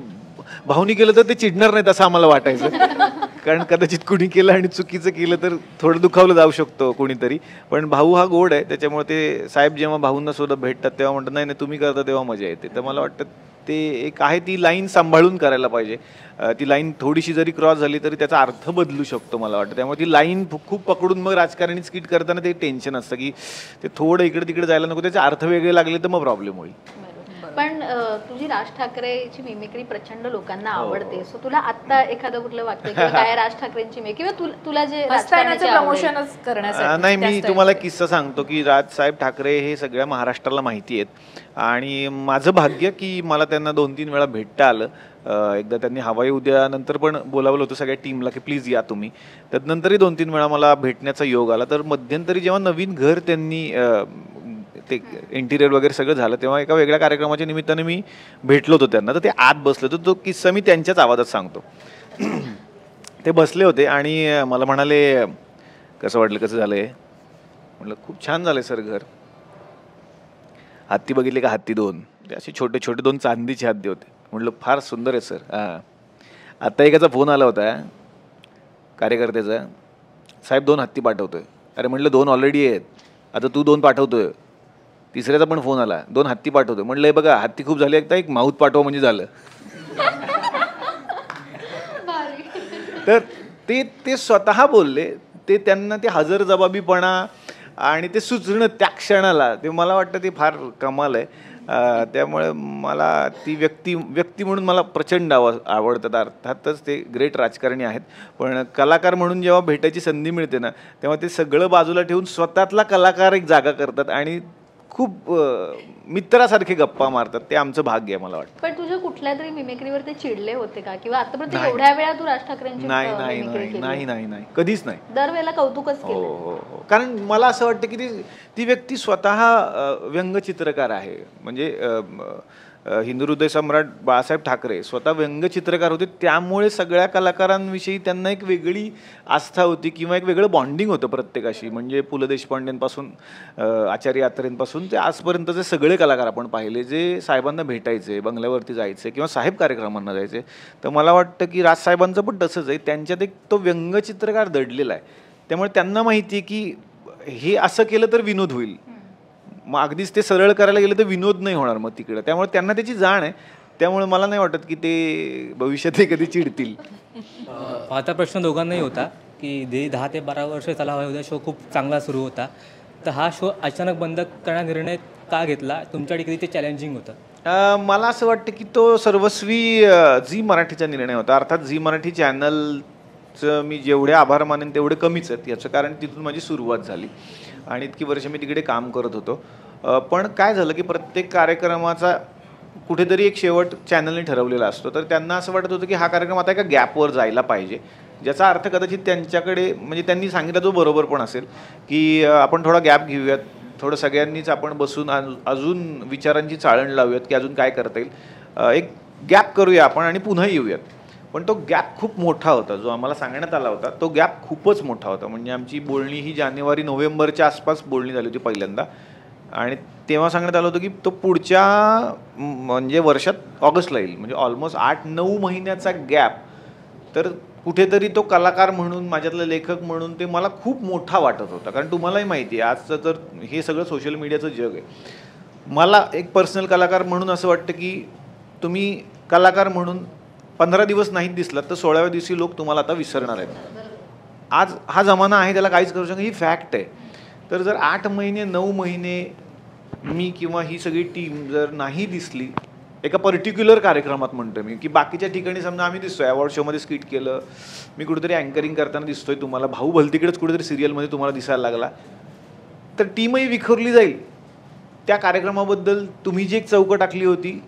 D: भाऊनी केलं तर ते चिडणार नाहीत असं आम्हाला वाटायचं, कारण कदाचित कुणी केलं आणि चुकीचं केलं तर थोडं दुखावलं जाऊ शकतो कोणीतरी. पण भाऊ हा गोड आहे, त्याच्यामुळे ते साहेब जेव्हा भाऊंना सुद्धा भेटतात तेव्हा म्हणतात नाही नाही तुम्ही करता तेव्हा मजा येते. तर मला वाटतं ते एक आहे, ती लाईन सांभाळून करायला पाहिजे. ती लाईन थोडीशी जरी क्रॉस झाली तरी त्याचा अर्थ बदलू शकतो मला वाटतं. त्यामुळे ती लाईन खूप पकडून मग राजकारणी स्किट करताना ते टेन्शन असतं की ते थोडं इकडे तिकडे जायला नको, त्याचे अर्थ वेगळे लागले तर मग प्रॉब्लेम होईल.
G: पण तुझी राज ठाकरेची मिमिक्री प्रचंड लोकांना आवडते. सो तुला आता एखादं कुठलं वाक्य किंवा काय राज ठाकरेंची किंवा तुला जे
E: प्रमोशनच करण्यासाठी?
D: नाही, मी तुम्हाला किस्सा सांगतो की राजसाहेब ठाकरे हे सगळ्या महाराष्ट्राला माहिती आहेत आणि माझं भाग्य की मला त्यांना 2-3 वेळा भेटता आलं. एकदा त्यांनी हवाई उद्यानंतर पण बोलावलं होतं सगळ्या टीमला की प्लीज या तुम्ही. त्यानंतरही 2-3 वेळा मला भेटण्याचा योग आला. तर मध्यंतरी जेव्हा नवीन घर त्यांनी ते इंटिरियर वगैरे सगळं झालं तेव्हा एका वेगळ्या कार्यक्रमाच्या निमित्ताने मी भेटलो होतो त्यांना. तर ते आत बसले होते. तो किस्सा मी त्यांच्याच आवाजात सांगतो. ते बसले होते आणि मला म्हणाले कसं वाटलं, कसं झालंय? म्हटलं खूप छान झालंय सर घर. हत्ती बघितले का? हत्ती 2, असे छोटे छोटे 2 चांदीचे हत्ती होते. म्हटलं फार सुंदर आहे सर. हां, आत्ता एकाचा फोन आला होता कार्यकर्त्याचा, साहेब 2 हत्ती पाठवतोय. अरे म्हटलं 2 ऑलरेडी आहेत, आता तू 2 पाठवतोय. तिसऱ्याचा पण फोन आला, 2 हत्ती पाठवतोय. म्हटलं बघा हत्ती खूप झाली, एकदा एक माऊत पाठवा म्हणजे झालं. तर ते स्वतः बोलले. ते त्यांना ते हजरजबाबीपणा आणि ते सुचणं त्या क्षणाला, ते मला वाटतं ते फार कमाल आहे. त्यामुळे मला ती व्यक्ती म्हणून मला प्रचंड आवडतात. अर्थातच ते ग्रेट राजकारणी आहेत, पण कलाकार म्हणून जेव्हा भेटायची संधी मिळते ना तेव्हा ते सगळं बाजूला ठेवून स्वतःतला कलाकार एक जागा करतात आणि खूप मित्रासारखे गप्पा मारतात. ते आमचं भाग्य आहे मला वाटतं.
G: पण तुझ्या कुठल्या तरी मिमिक्रीवर ते चिडले होते का? किंवा आतापर्यंत एवढ्या वेळा तू राज ठाकरेंची
D: नाही, कधीच नाही.
G: दरवेळेला कौतुकच केलं.
D: हो. कारण मला असं वाटतं की ती व्यक्ती स्वतः व्यंगचित्रकार आहे. म्हणजे हिंदू हृदय सम्राट बाळासाहेब ठाकरे स्वतः व्यंगचित्रकार होते. त्यामुळे सगळ्या कलाकारांविषयी त्यांना एक वेगळी आस्था होती किंवा एक वेगळं बॉन्डिंग होतं प्रत्येकाशी. म्हणजे पु ल देशपांडेंपासून आचार्य यात्रेंपासून ते आजपर्यंतचे सगळे कलाकार आपण पाहिले जे साहेबांना भेटायचे, बंगल्यावरती जायचे किंवा साहेब कार्यक्रमांना जायचे. तर मला वाटतं की राजसाहेबांचं पण तसंच आहे. त्यांच्यात एक तो व्यंगचित्रकार दडलेला आहे. त्यामुळे त्यांना माहिती आहे की हे असं केलं तर विनोद होईल. मग अगदीच ते सरळ करायला गेलं तर विनोद नाही होणार मग तिकडं. त्यामुळे त्यांना त्याची जाण आहे. त्यामुळे मला नाही वाटत की ते भविष्यात कधी चिडतील.
I: आता प्रश्न दोघांनाही होता की 10 ते 12 वर्ष चला हवा येऊ शो खूप चांगला सुरू होता, तर हा शो अचानक बंद करण्याचा निर्णय का घेतला? तुमच्यासाठी किती ते चॅलेंजिंग होतं?
D: मला असं वाटतं की तो सर्वस्वी झी मराठीचा निर्णय होता. अर्थात झी मराठी चॅनलचं मी जेवढे आभार मानेन तेवढे कमीच आहेत. याचं कारण तिथून माझी सुरुवात झाली आणि इतकी वर्ष मी तिकडे काम करत होतो. पण काय झालं की प्रत्येक कार्यक्रमाचा कुठेतरी एक शेवट चॅनलने ठरवलेला असतो. तर त्यांना असं वाटत होतं की हा कार्यक्रम आता एका गॅपवर जायला पाहिजे, ज्याचा अर्थ कदाचित त्यांच्याकडे म्हणजे त्यांनी सांगितलं तो बरोबर पण असेल की आपण थोडा गॅप घेऊयात, थोडं सगळ्यांनीच आपण बसून अजून विचारांची चाळण लावूयात की अजून काय करता येईल, एक गॅप करूया आपण आणि पुन्हा येऊयात. पण तो गॅप खूप मोठा होता जो आम्हाला सांगण्यात आला होता. तो गॅप खूपच मोठा होता. म्हणजे आमची बोलणी ही जानेवारी-नोव्हेंबरच्या आसपास बोलणी झाली होती पहिल्यांदा आणि तेव्हा सांगण्यात आलं होतं की तो पुढच्या म्हणजे वर्षात ऑगस्टला येईल. म्हणजे ऑलमोस्ट 8-9 महिन्याचा गॅप. तर कुठेतरी तो कलाकार म्हणून, माझ्यातला लेखक म्हणून ते मला खूप मोठा वाटत होता. कारण तुम्हालाही माहिती आहे आजचं तर हे सगळं सोशल मीडियाचं जग आहे. मला एक पर्सनल कलाकार म्हणून असं वाटतं की तुम्ही कलाकार म्हणून 15 दिवस नाहीत दिसलात तर 16व्या दिवशी लोक तुम्हाला आता विसरणार आहेत. आज हा जमाना आहे, त्याला काहीच करू शकत, ही फॅक्ट आहे. तर जर 8 महिने 9 महिने मी किंवा ही सगळी टीम जर नाही दिसली एका पर्टिक्युलर कार्यक्रमात, म्हणतो मी की बाकीच्या ठिकाणी समजा आम्ही दिसतोय, अवॉर्ड शोमध्ये स्किट केलं, मी कुठेतरी अँकरिंग करताना दिसतोय तुम्हाला, भाऊ भलतीकडेच कुठेतरी सिरियलमध्ये तुम्हाला दिसायला लागला, तर टीमही विखुरली जाईल. त्या कार्यक्रमाबद्दल तुम्ही जी एक चौकट टाकली होती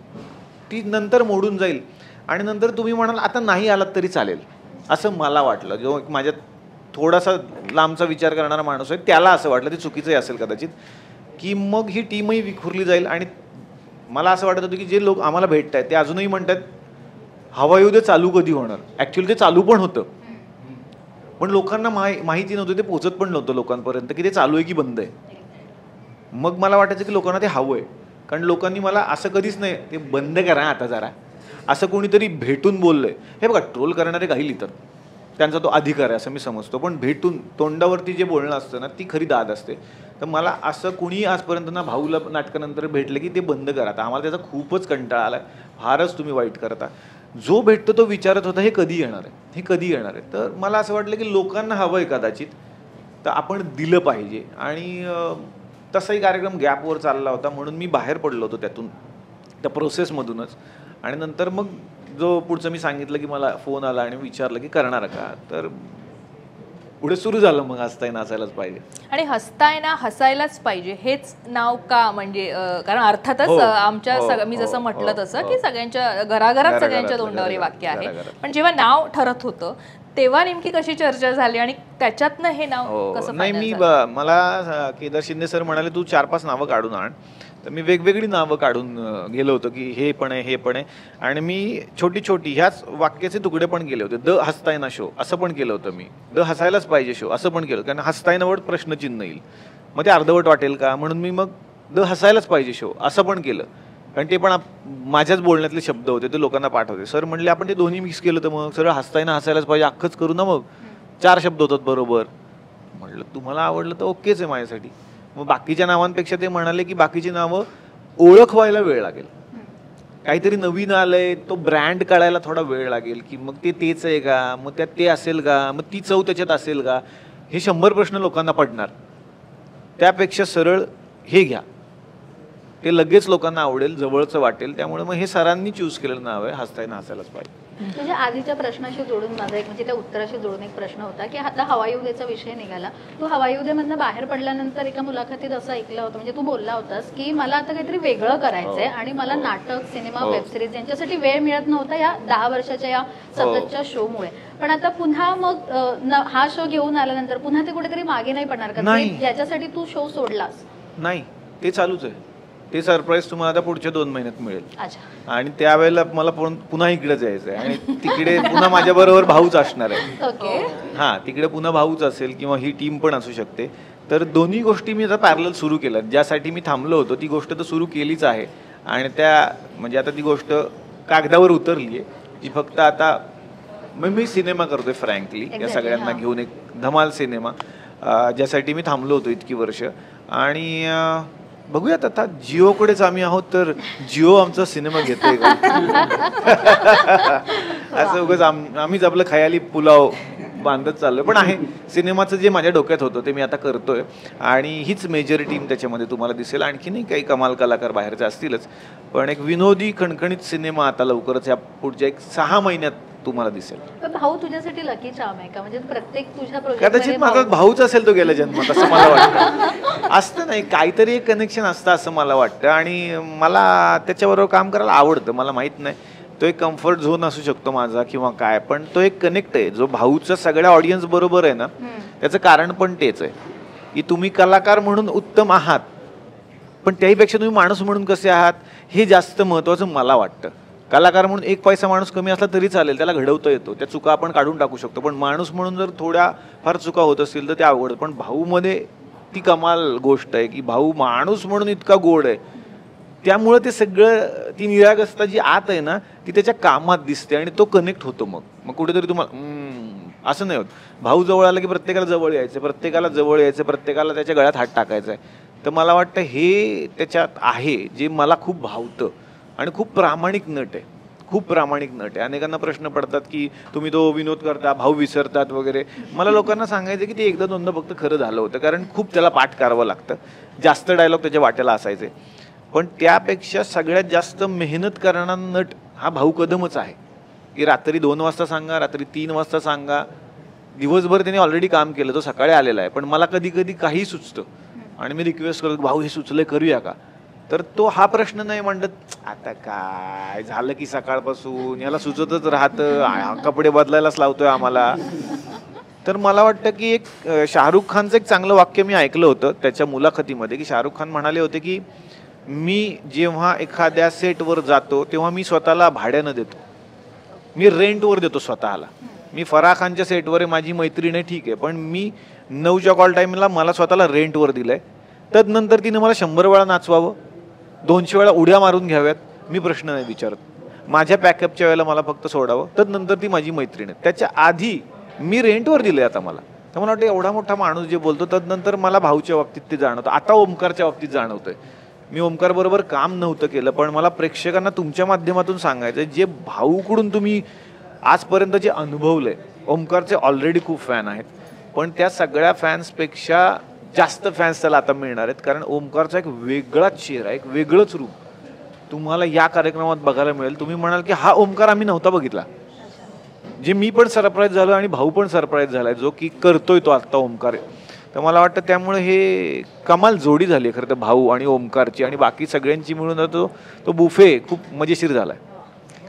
D: ती नंतर मोडून जाईल आणि नंतर तुम्ही म्हणाल आता नाही आलात तरी चालेल, असं मला वाटलं. जो माझ्या थोडासा लांबचा विचार करणारा माणूस आहे त्याला असं वाटलं, ते चुकीचंही असेल कदाचित, की मग ही टीमही विखुरली जाईल. आणि मला असं वाटत होतं की जे लोक आम्हाला भेटत आहेत ते अजूनही म्हणतात हवा येऊ दे चालू कधी होणार. ॲक्च्युली ते चालू पण होतं, पण लोकांना माहिती नव्हतं, ते पोचत पण नव्हतं लोकांपर्यंत की ते चालू आहे की बंद आहे. मग मला वाटायचं की लोकांना ते हवं आहे, कारण लोकांनी मला असं कधीच नाही ते बंद करा आता जरा असं कोणीतरी भेटून बोललंय. हे बघा, ट्रोल करणारे काही लिहितात, त्यांचा तो अधिकार आहे असं मी समजतो, पण भेटून तोंडावरती जे बोलणं असतं ना ती खरी दाद असते. तर मला असं कुणीही आजपर्यंत ना भाऊला नाटकानंतर भेटलं की ते बंद करा आता, आम्हाला त्याचा खूपच कंटाळा आला, फारच तुम्ही वाईट करता. जो भेटतो तो विचारत होता हे कधी येणार आहे, हे कधी येणार आहे. तर मला असं वाटलं की लोकांना हवं आहे कदाचित, तर आपण दिलं पाहिजे. आणि तसाही कार्यक्रम गॅपवर चालला होता म्हणून मी बाहेर पडलो होतो त्यातून, त्या प्रोसेसमधूनच. आणि नंतर मग जो पुढचं मी सांगितलं की मला फोन आला आणि विचारलं की करणार का, तर पुढे सुरू झालं मग हसताय ना हसायलाच पाहिजे.
E: आणि हसताय ना हसायलाच पाहिजे हेच नाव का, म्हणजे कारण अर्थातच आमच्या मी जसं म्हटलं तसं की सगळ्यांच्या घराघरात सगळ्यांच्या तोंडावर हे वाक्य आहे, पण जेव्हा नाव ठरत होतं तेव्हा नेमकी कशी चर्चा झाली आणि त्याच्यातनं हे नाव कसं?
D: नाही, मला केदार शिंदे सर म्हणाले तू 4-5 नावं काढून आण, तर मी वेगवेगळी नावं काढून गेलो होतो की हे पण आहे, हे पण आहे. आणि मी छोटी छोटी ह्याच वाक्याचे तुकडे पण केले होते. द हसतायना शो असं पण केलं होतं मी, द हसायलाच पाहिजे शो असं पण केलं, कारण हसतायनावर प्रश्नचिन्ह येईल, मग ते अर्धवट वाटेल का, म्हणून मी मग द हसायलाच पाहिजे शो असं पण केलं, कारण ते पण माझ्याच बोलण्यातले शब्द होते, ते लोकांना पाठवते. सर म्हणले आपण ते दोन्ही मिक्स केलं तर मग सरळ हसतायना हसायलाच पाहिजे अख्खंच करू ना, मग 4 शब्द होतात बरोबर. म्हटलं तुम्हाला आवडलं तर ओकेच आहे माझ्यासाठी. मग बाकीच्या नावांपेक्षा ते म्हणाले की बाकीची नावं ओळख व्हायला वेळ लागेल, काहीतरी नवीन आलंय तो ब्रँड कळायला थोडा वेळ लागेल, की मग ते तेच आहे का, मग त्यात ते असेल का, मग ती चव त्याच्यात असेल का, हे 100 प्रश्न लोकांना पडणार. त्यापेक्षा सरळ हे घ्या, ते लगेच लोकांना आवडेल, जवळचं वाटेल. त्यामुळे मग हे सरांनी चूज केलेलं नाव आहे हसतायना हसायलाच पाहिजे.
G: म्हणजे आधीच्या प्रश्नाशी जोडून माझा एक, म्हणजे त्या उत्तराशी जोडून एक प्रश्न होता की आता हवा येऊ देचा विषय निघाला. तू हवा येऊ दे मधनं बाहेर पडल्यानंतर एका मुलाखतीत असं ऐकलं होतं, म्हणजे तू बोलला होतास की मला आता काहीतरी वेगळं करायचंय आणि मला नाटक, सिनेमा, वेबसिरीज यांच्यासाठी वेळ मिळत नव्हता या 10 वर्षाच्या या सततच्या शोमुळे. पण आता पुन्हा मग हा शो घेऊन आल्यानंतर पुन्हा ते कुठेतरी मागे नाही पडणार का, याच्यासाठी तू शो सोडलास?
D: नाही, ते चालूच आहे. ते सरप्राईज तुम्हाला आता पुढच्या 2 महिन्यात मिळेल आणि त्यावेळेला मला पुन्हा इकडे जायचं आहे आणि तिकडे पुन्हा माझ्याबरोबर भाऊच असणार आहे. हां, तिकडे पुन्हा भाऊच असेल किंवा ही टीम पण असू शकते. तर दोन्ही गोष्टी मी आता पॅरलल सुरू केल्यात. ज्यासाठी मी थांबलो होतो ती गोष्ट तर सुरू केलीच आहे आणि म्हणजे आता ती गोष्ट कागदावर उतरली आहे, जी फक्त आता मी सिनेमा करतोय फ्रँकली या सगळ्यांना घेऊन, एक धमाल सिनेमा ज्यासाठी मी थांबलो होतो इतकी वर्ष. आणि बघूयात आता जिओकडेच आम्ही आहोत तर जिओ आमचा सिनेमा घेतोय का असं उगाच आम्हीच आपलं खयाली पुलाव बांधत चाललोय. पण आहे सिनेमाचं जे माझ्या डोक्यात होतं ते मी आता करतोय आणि हीच मेजर टीम त्याच्यामध्ये तुम्हाला दिसेल. आणखीनही काही कमाल कलाकार बाहेरचे असतीलच, पण एक विनोदी खणखणीत सिनेमा आता लवकरच या पुढच्या 6 महिन्यात तुम्हाला दिसेल.
G: भाऊ तुझ्यासाठी लकी चार्म आहे का? म्हणजे प्रत्येक तुझ्या
D: कदाचित माझा भाऊच असेल तो गेल्या जन्मात असं मला वाटतं. असतं नाही काहीतरी एक कनेक्शन असतं असं मला वाटतं आणि मला त्याच्याबरोबर काम करायला आवडतं. मला माहित नाही तो एक कम्फर्ट झोन असू शकतो माझा किंवा काय, पण तो एक कनेक्ट आहे जो भाऊचा सगळ्या ऑडियन्स बरोबर आहे ना. त्याचं कारण पण तेच आहे की तुम्ही कलाकार म्हणून उत्तम आहात, पण त्याहीपेक्षा तुम्ही माणूस म्हणून कसे आहात हे जास्त महत्त्वाचं मला वाटतं. कलाकार म्हणून 1 पैसा माणूस कमी असला तरी चालेल, त्याला घडवता येतो, त्या चुका आपण काढून टाकू शकतो. पण माणूस म्हणून जर थोड्या फार चुका होत असतील तर त्या अवघड. पण भाऊमध्ये ती कमाल गोष्ट आहे की भाऊ माणूस म्हणून इतका गोड आहे, त्यामुळे ते सगळं ती निरागसता जी आत आहे ना ती त्याच्या कामात दिसते आणि तो कनेक्ट होतो. मग कुठेतरी तुम्हाला असं नाही होत. भाऊ जवळ आला की प्रत्येकाला जवळ यायचं, प्रत्येकाला जवळ यायचं, प्रत्येकाला त्याच्या गळ्यात हात टाकायचा आहे. तर मला वाटतं हे त्याच्यात आहे जे मला खूप भावतं. आणि खूप प्रामाणिक नट आहे, खूप प्रामाणिक नट आहे. अनेकांना प्रश्न पडतात की तुम्ही तो विनोद करता, भाऊ विसरतात वगैरे. मला लोकांना सांगायचं की ते 1-2दा फक्त खरं झालं होतं, कारण खूप त्याला पाठ करावं लागतं, जास्त डायलॉग त्याच्या वाट्याला असायचे. पण त्यापेक्षा सगळ्यात जास्त मेहनत करणारा नट हा भाऊ कदमच आहे. की रात्री 2 वाजता सांगा, रात्री 3 वाजता सांगा, दिवसभर त्याने ऑलरेडी काम केलं, तो सकाळी आलेला आहे. पण मला कधी कधी काही सुचतं आणि मी रिक्वेस्ट करतो भाऊ हे सुचलंय करूया का, तर तो हा प्रश्न नाही मांडत, आता काय झालं की सकाळपासून याला सुचतच राहतं, कपडे बदलायलाच लावतोय आम्हाला. तर मला वाटतं की एक शाहरुख खानचं एक चांगलं वाक्य मी ऐकलं होतं त्याच्या मुलाखतीमध्ये, की शाहरुख खान म्हणाले होते की मी जेव्हा एखाद्या सेटवर जातो तेव्हा मी स्वतःला भाड्यानं देतो, मी रेंटवर देतो स्वतःला. मी फराह खानच्या सेटवर आहे, माझी मैत्रीण आहे, ठीक आहे, पण मी 9च्या कॉल टाईमला मला स्वतःला रेंटवर दिलंय. तदनंतर तिने मला 100 वेळा नाचवावं, 200 वेळा उड्या मारून घ्याव्यात, मी प्रश्न नाही विचारत. माझ्या पॅकअपच्या वेळेला मला फक्त सोडावं, तदनंतर ती माझी मैत्रीण आहे. त्याच्या आधी मी रेंटवर दिलंय आता मला. तर मला वाटतं एवढा मोठा माणूस जे बोलतो, तदनंतर मला भाऊच्या बाबतीत ते जाणवतं. आता ओमकारच्या बाबतीत जाणवतंय. मी ओमकार बरोबर काम नव्हतं केलं, पण मला प्रेक्षकांना तुमच्या माध्यमातून सांगायचं, जे भाऊकडून तुम्ही आजपर्यंत जे अनुभवलंय, ओमकारचे ऑलरेडी खूप फॅन आहेत, पण त्या सगळ्या फॅन्सपेक्षा जास्त फॅन्स त्याला आता मिळणार आहेत. कारण ओमकारचा एक वेगळाच चेहरा, एक वेगळंच रूप तुम्हाला या कार्यक्रमात बघायला मिळेल. तुम्ही म्हणाल की हा ओमकार आम्ही नव्हता बघितला, जे मी पण सरप्राईज झालो आणि भाऊ पण सरप्राईज झालाय जो की करतोय तो आता ओमकार. तर मला वाटतं त्यामुळे हे कमाल जोडी झाली आहे खरं तर भाऊ आणि ओमकारची, आणि बाकी सगळ्यांची मिळून तो बुफे खूप मजेशीर झाला आहे.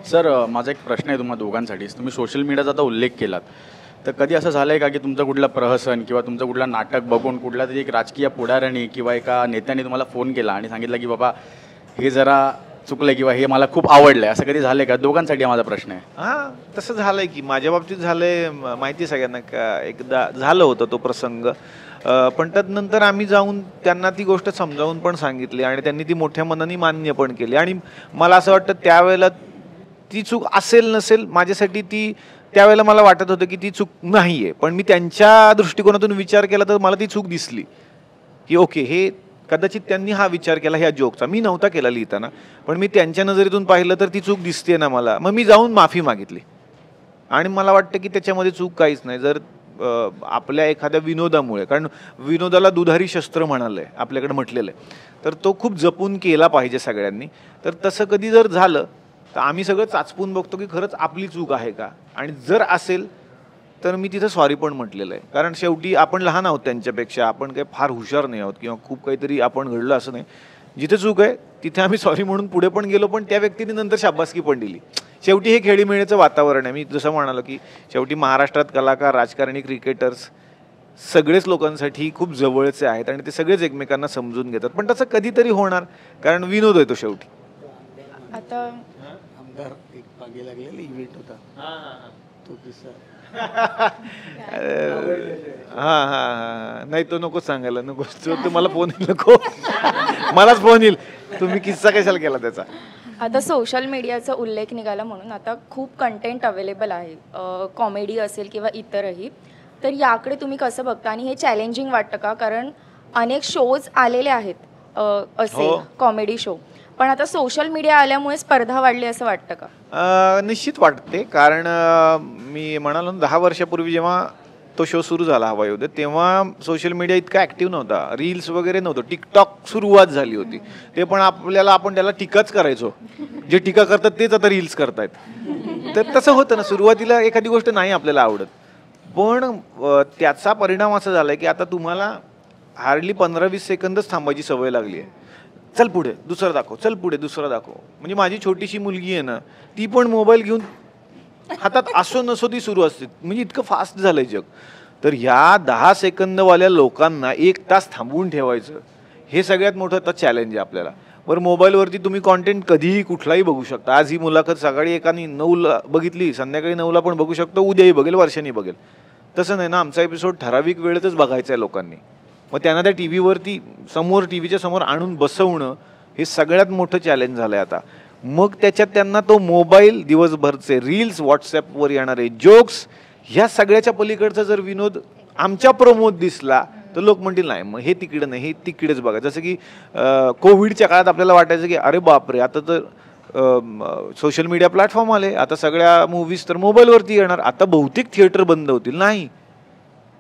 J: सर माझा एक प्रश्न आहे तुम्हाला दोघांसाठीच. तुम्ही सोशल मीडियाचा आता उल्लेख केलात, तर कधी असं झालं आहे का की तुमचा कुठला प्रहसन किंवा तुमचं कुठला नाटक बघून कुठला तरी एक राजकीय पुढाऱ्याने किंवा एका नेत्याने तुम्हाला फोन केला आणि सांगितलं की बाबा हे जरा चुकलं किंवा हे मला खूप आवडलं, असं कधी झालं का? दोघांसाठी माझा प्रश्न आहे.
D: हां, तसं झालंय की माझ्या बाबतीत झालंय, माहिती सगळ्यांना का एकदा झालं होतं तो प्रसंग. पण त्यानंतर आम्ही जाऊन त्यांना ती गोष्ट समजावून पण सांगितली आणि त्यांनी ती मोठ्या मनाने मान्य पण केली. आणि मला असं वाटतं त्यावेळेला ती चूक असेल नसेल, माझ्यासाठी ती त्यावेळेला मला वाटत होतं की ती चूक नाही आहे, पण मी त्यांच्या दृष्टिकोनातून विचार केला तर मला ती चूक दिसली की ओके, हे कदाचित त्यांनी हा विचार केला ह्या जोकचा, मी नव्हता केला लिहिताना, पण मी त्यांच्या नजरेतून पाहिलं तर ती चूक दिसते ना मला. मग मी जाऊन माफी मागितली आणि मला वाटतं की त्याच्यामध्ये चूक काहीच नाही. जर आपल्या एखाद्या विनोदामुळे, कारण विनोदाला दुधारी शस्त्र म्हणालंय आपल्याकडे म्हटलेलं आहे, तर तो खूप जपून केला पाहिजे सगळ्यांनी. तर तसं कधी जर झालं तर आम्ही सगळं चाचपून बघतो की खरंच आपली चूक आहे का, आणि जर असेल तर मी तिथं सॉरी पण म्हटलेलं आहे. कारण शेवटी आपण लहान आहोत त्यांच्यापेक्षा, आपण काही फार हुशार नाही आहोत किंवा खूप काहीतरी आपण घडलं असं नाही. जिथे चूक आहे तिथे आम्ही सॉरी म्हणून पुढे पण गेलो, पण त्या व्यक्तीने नंतर शाबासकी पण दिली. शेवटी हे खेळीमेळीचं वातावरण आहे. मी जसं म्हणालो की शेवटी महाराष्ट्रात कलाकार, राजकारणी, क्रिकेटर्स सगळेच लोकांसाठी खूप जवळचे आहेत आणि ते सगळेच एकमेकांना समजून घेतात. पण तसं कधीतरी होणार, कारण विनोद आहे तो शेवटी.
B: आता आमदार एक मागे लागलेला इव्हेंट होता तो किस्सा.
D: हां हां हां, नाही तो नको सांगायला, नको. तुम्हाला फोन येईल, नको मलाच फोन येईल. तुम्ही किस्सा कशाला केला त्याचा?
K: आता सोशल मीडियाचा उल्लेख निघाला म्हणून आता खूप कंटेंट अवेलेबल आहे, कॉमेडी असेल किंवा इतरही. तर याकडे तुम्ही कसं बघता आणि हे चॅलेंजिंग वाटतं का? कारण अनेक शोज आलेले आहेत असेल कॉमेडी शो, पण आता सोशल मीडिया आल्यामुळे स्पर्धा वाढली असं वाटतं का?
D: निश्चित वाटते, कारण मी म्हणालो 10 वर्षापूर्वी जेव्हा तो शो सुरू झाला हवा येऊ दे, तेव्हा सोशल मीडिया इतका ॲक्टिव्ह नव्हता, रील्स वगैरे नव्हतं, टिकटॉक सुरुवात झाली होती. ते पण आपण त्याला टीकाच करायचो, जे टीका करतात तेच आता रील्स करतायत. तर तसं होतं ना, सुरुवातीला एखादी गोष्ट नाही आपल्याला आवडत, पण त्याचा परिणाम असा झाला की आता तुम्हाला हार्डली 15-20 सेकंदच थांबायची सवय लागली आहे. चल पुढे दुसरं दाखव, चल पुढे दुसरं दाखव. म्हणजे माझी छोटीशी मुलगी आहे ना, ती पण मोबाईल घेऊन हातात असो नसो ती सुरू असते, म्हणजे इतकं फास्ट झालंय जग. तर ह्या 10 सेकंदवाल्या लोकांना 1 तास थांबवून ठेवायचं, हे सगळ्यात मोठं आता चॅलेंज आहे आपल्याला. बरं, मोबाईलवरती तुम्ही कॉन्टेंट कधीही कुठलाही बघू शकता. आज ही मुलाखत सकाळी एकाने 9ला बघितली, संध्याकाळी 9ला पण बघू शकतो, उद्याही बघेल, वर्षांनी बघेल. तसं नाही ना, आमचा एपिसोड ठराविक वेळेतच बघायचा आहे लोकांनी. मग त्यांना त्या टीव्हीवरती समोर, टीव्हीच्या समोर आणून बसवणं हे सगळ्यात मोठं चॅलेंज झालं आहे आता. मग त्याच्यात त्यांना तो मोबाईल, दिवसभरचे रील्स, व्हॉट्सॲपवर येणारे जोक्स, ह्या सगळ्याच्या पलीकडचा जर विनोद आमच्या प्रमोद दिसला तर लोक म्हणतील नाही, मग हे तिकडं नाही, हे तिकडेच बघा. जसं की कोविडच्या काळात आपल्याला वाटायचं की अरे बापरे, आता तर सोशल मीडिया प्लॅटफॉर्म आले, आता सगळ्या मूव्हीज तर मोबाईलवरती येणार, आता बहुतेक थिएटर बंद होतील.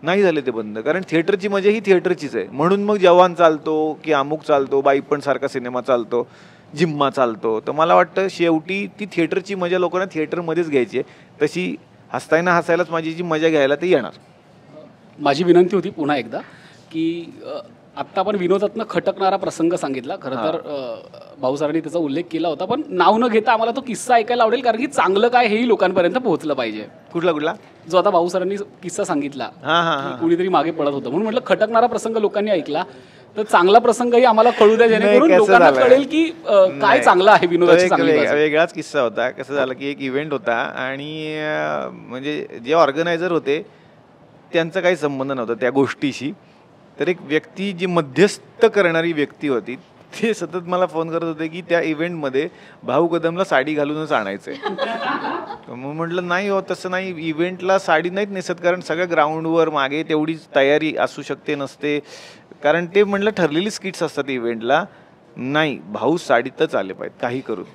D: नाही झाले ते बंद, कारण थिएटरची मजा ही थिएटरचीच आहे. म्हणून मग जवान चालतो की अमुक चालतो, बाईपण सारखा सिनेमा चालतो, जिम्मा चालतो. तर मला वाटतं शेवटी ती थिएटरची मजा लोकांना थिएटरमध्येच घ्यायची आहे. तशी हसताना हसायलाच माझी जी मजा घ्यायला ते येणार.
F: माझी विनंती होती पुन्हा एकदा की आत्ता आपण विनोदातनं खटकणारा प्रसंग सांगितला. खरं तर भाऊसरांनी त्याचा उल्लेख केला होता, पण नाव न घेता आम्हाला तो किस्सा ऐकायला आवडेल, कारण की चांगलं काय हेही लोकांपर्यंत पोहोचलं पाहिजे.
D: कुठला
F: जो आता भाऊसरांनी किस्सा सांगितला, कुणीतरी मागे पडत होतं म्हणून म्हटलं खटकणारा प्रसंग लोकांनी ऐकला तर चांगला प्रसंगही आम्हाला कळू द्या, जेणेकरून लोकांना कळेल की काय चांगलं आहे विनोदाची चांगली बाजू.
D: वेगळाच किस्सा होता. कसं झालं की एक इव्हेंट होता आणि म्हणजे जे ऑर्गनायझर होते त्यांचा काही संबंध नव्हता त्या गोष्टीशी. तर एक व्यक्ती, जी मध्यस्थ करणारी व्यक्ती होती, ते सतत मला फोन करत होते की त्या इव्हेंटमध्ये भाऊ कदमला साडी घालूनच आणायचंय. मग म्हटलं नाही हो, तसं नाही, इव्हेंटला साडी नाहीत नेसत, कारण सगळ्या ग्राउंडवर मागे तेवढीच तयारी असू शकते नसते, कारण ते म्हटलं ठरलेली स्किट्स असतात इव्हेंटला. नाही, भाऊ साडीतच आले पाहिजेत काही करून,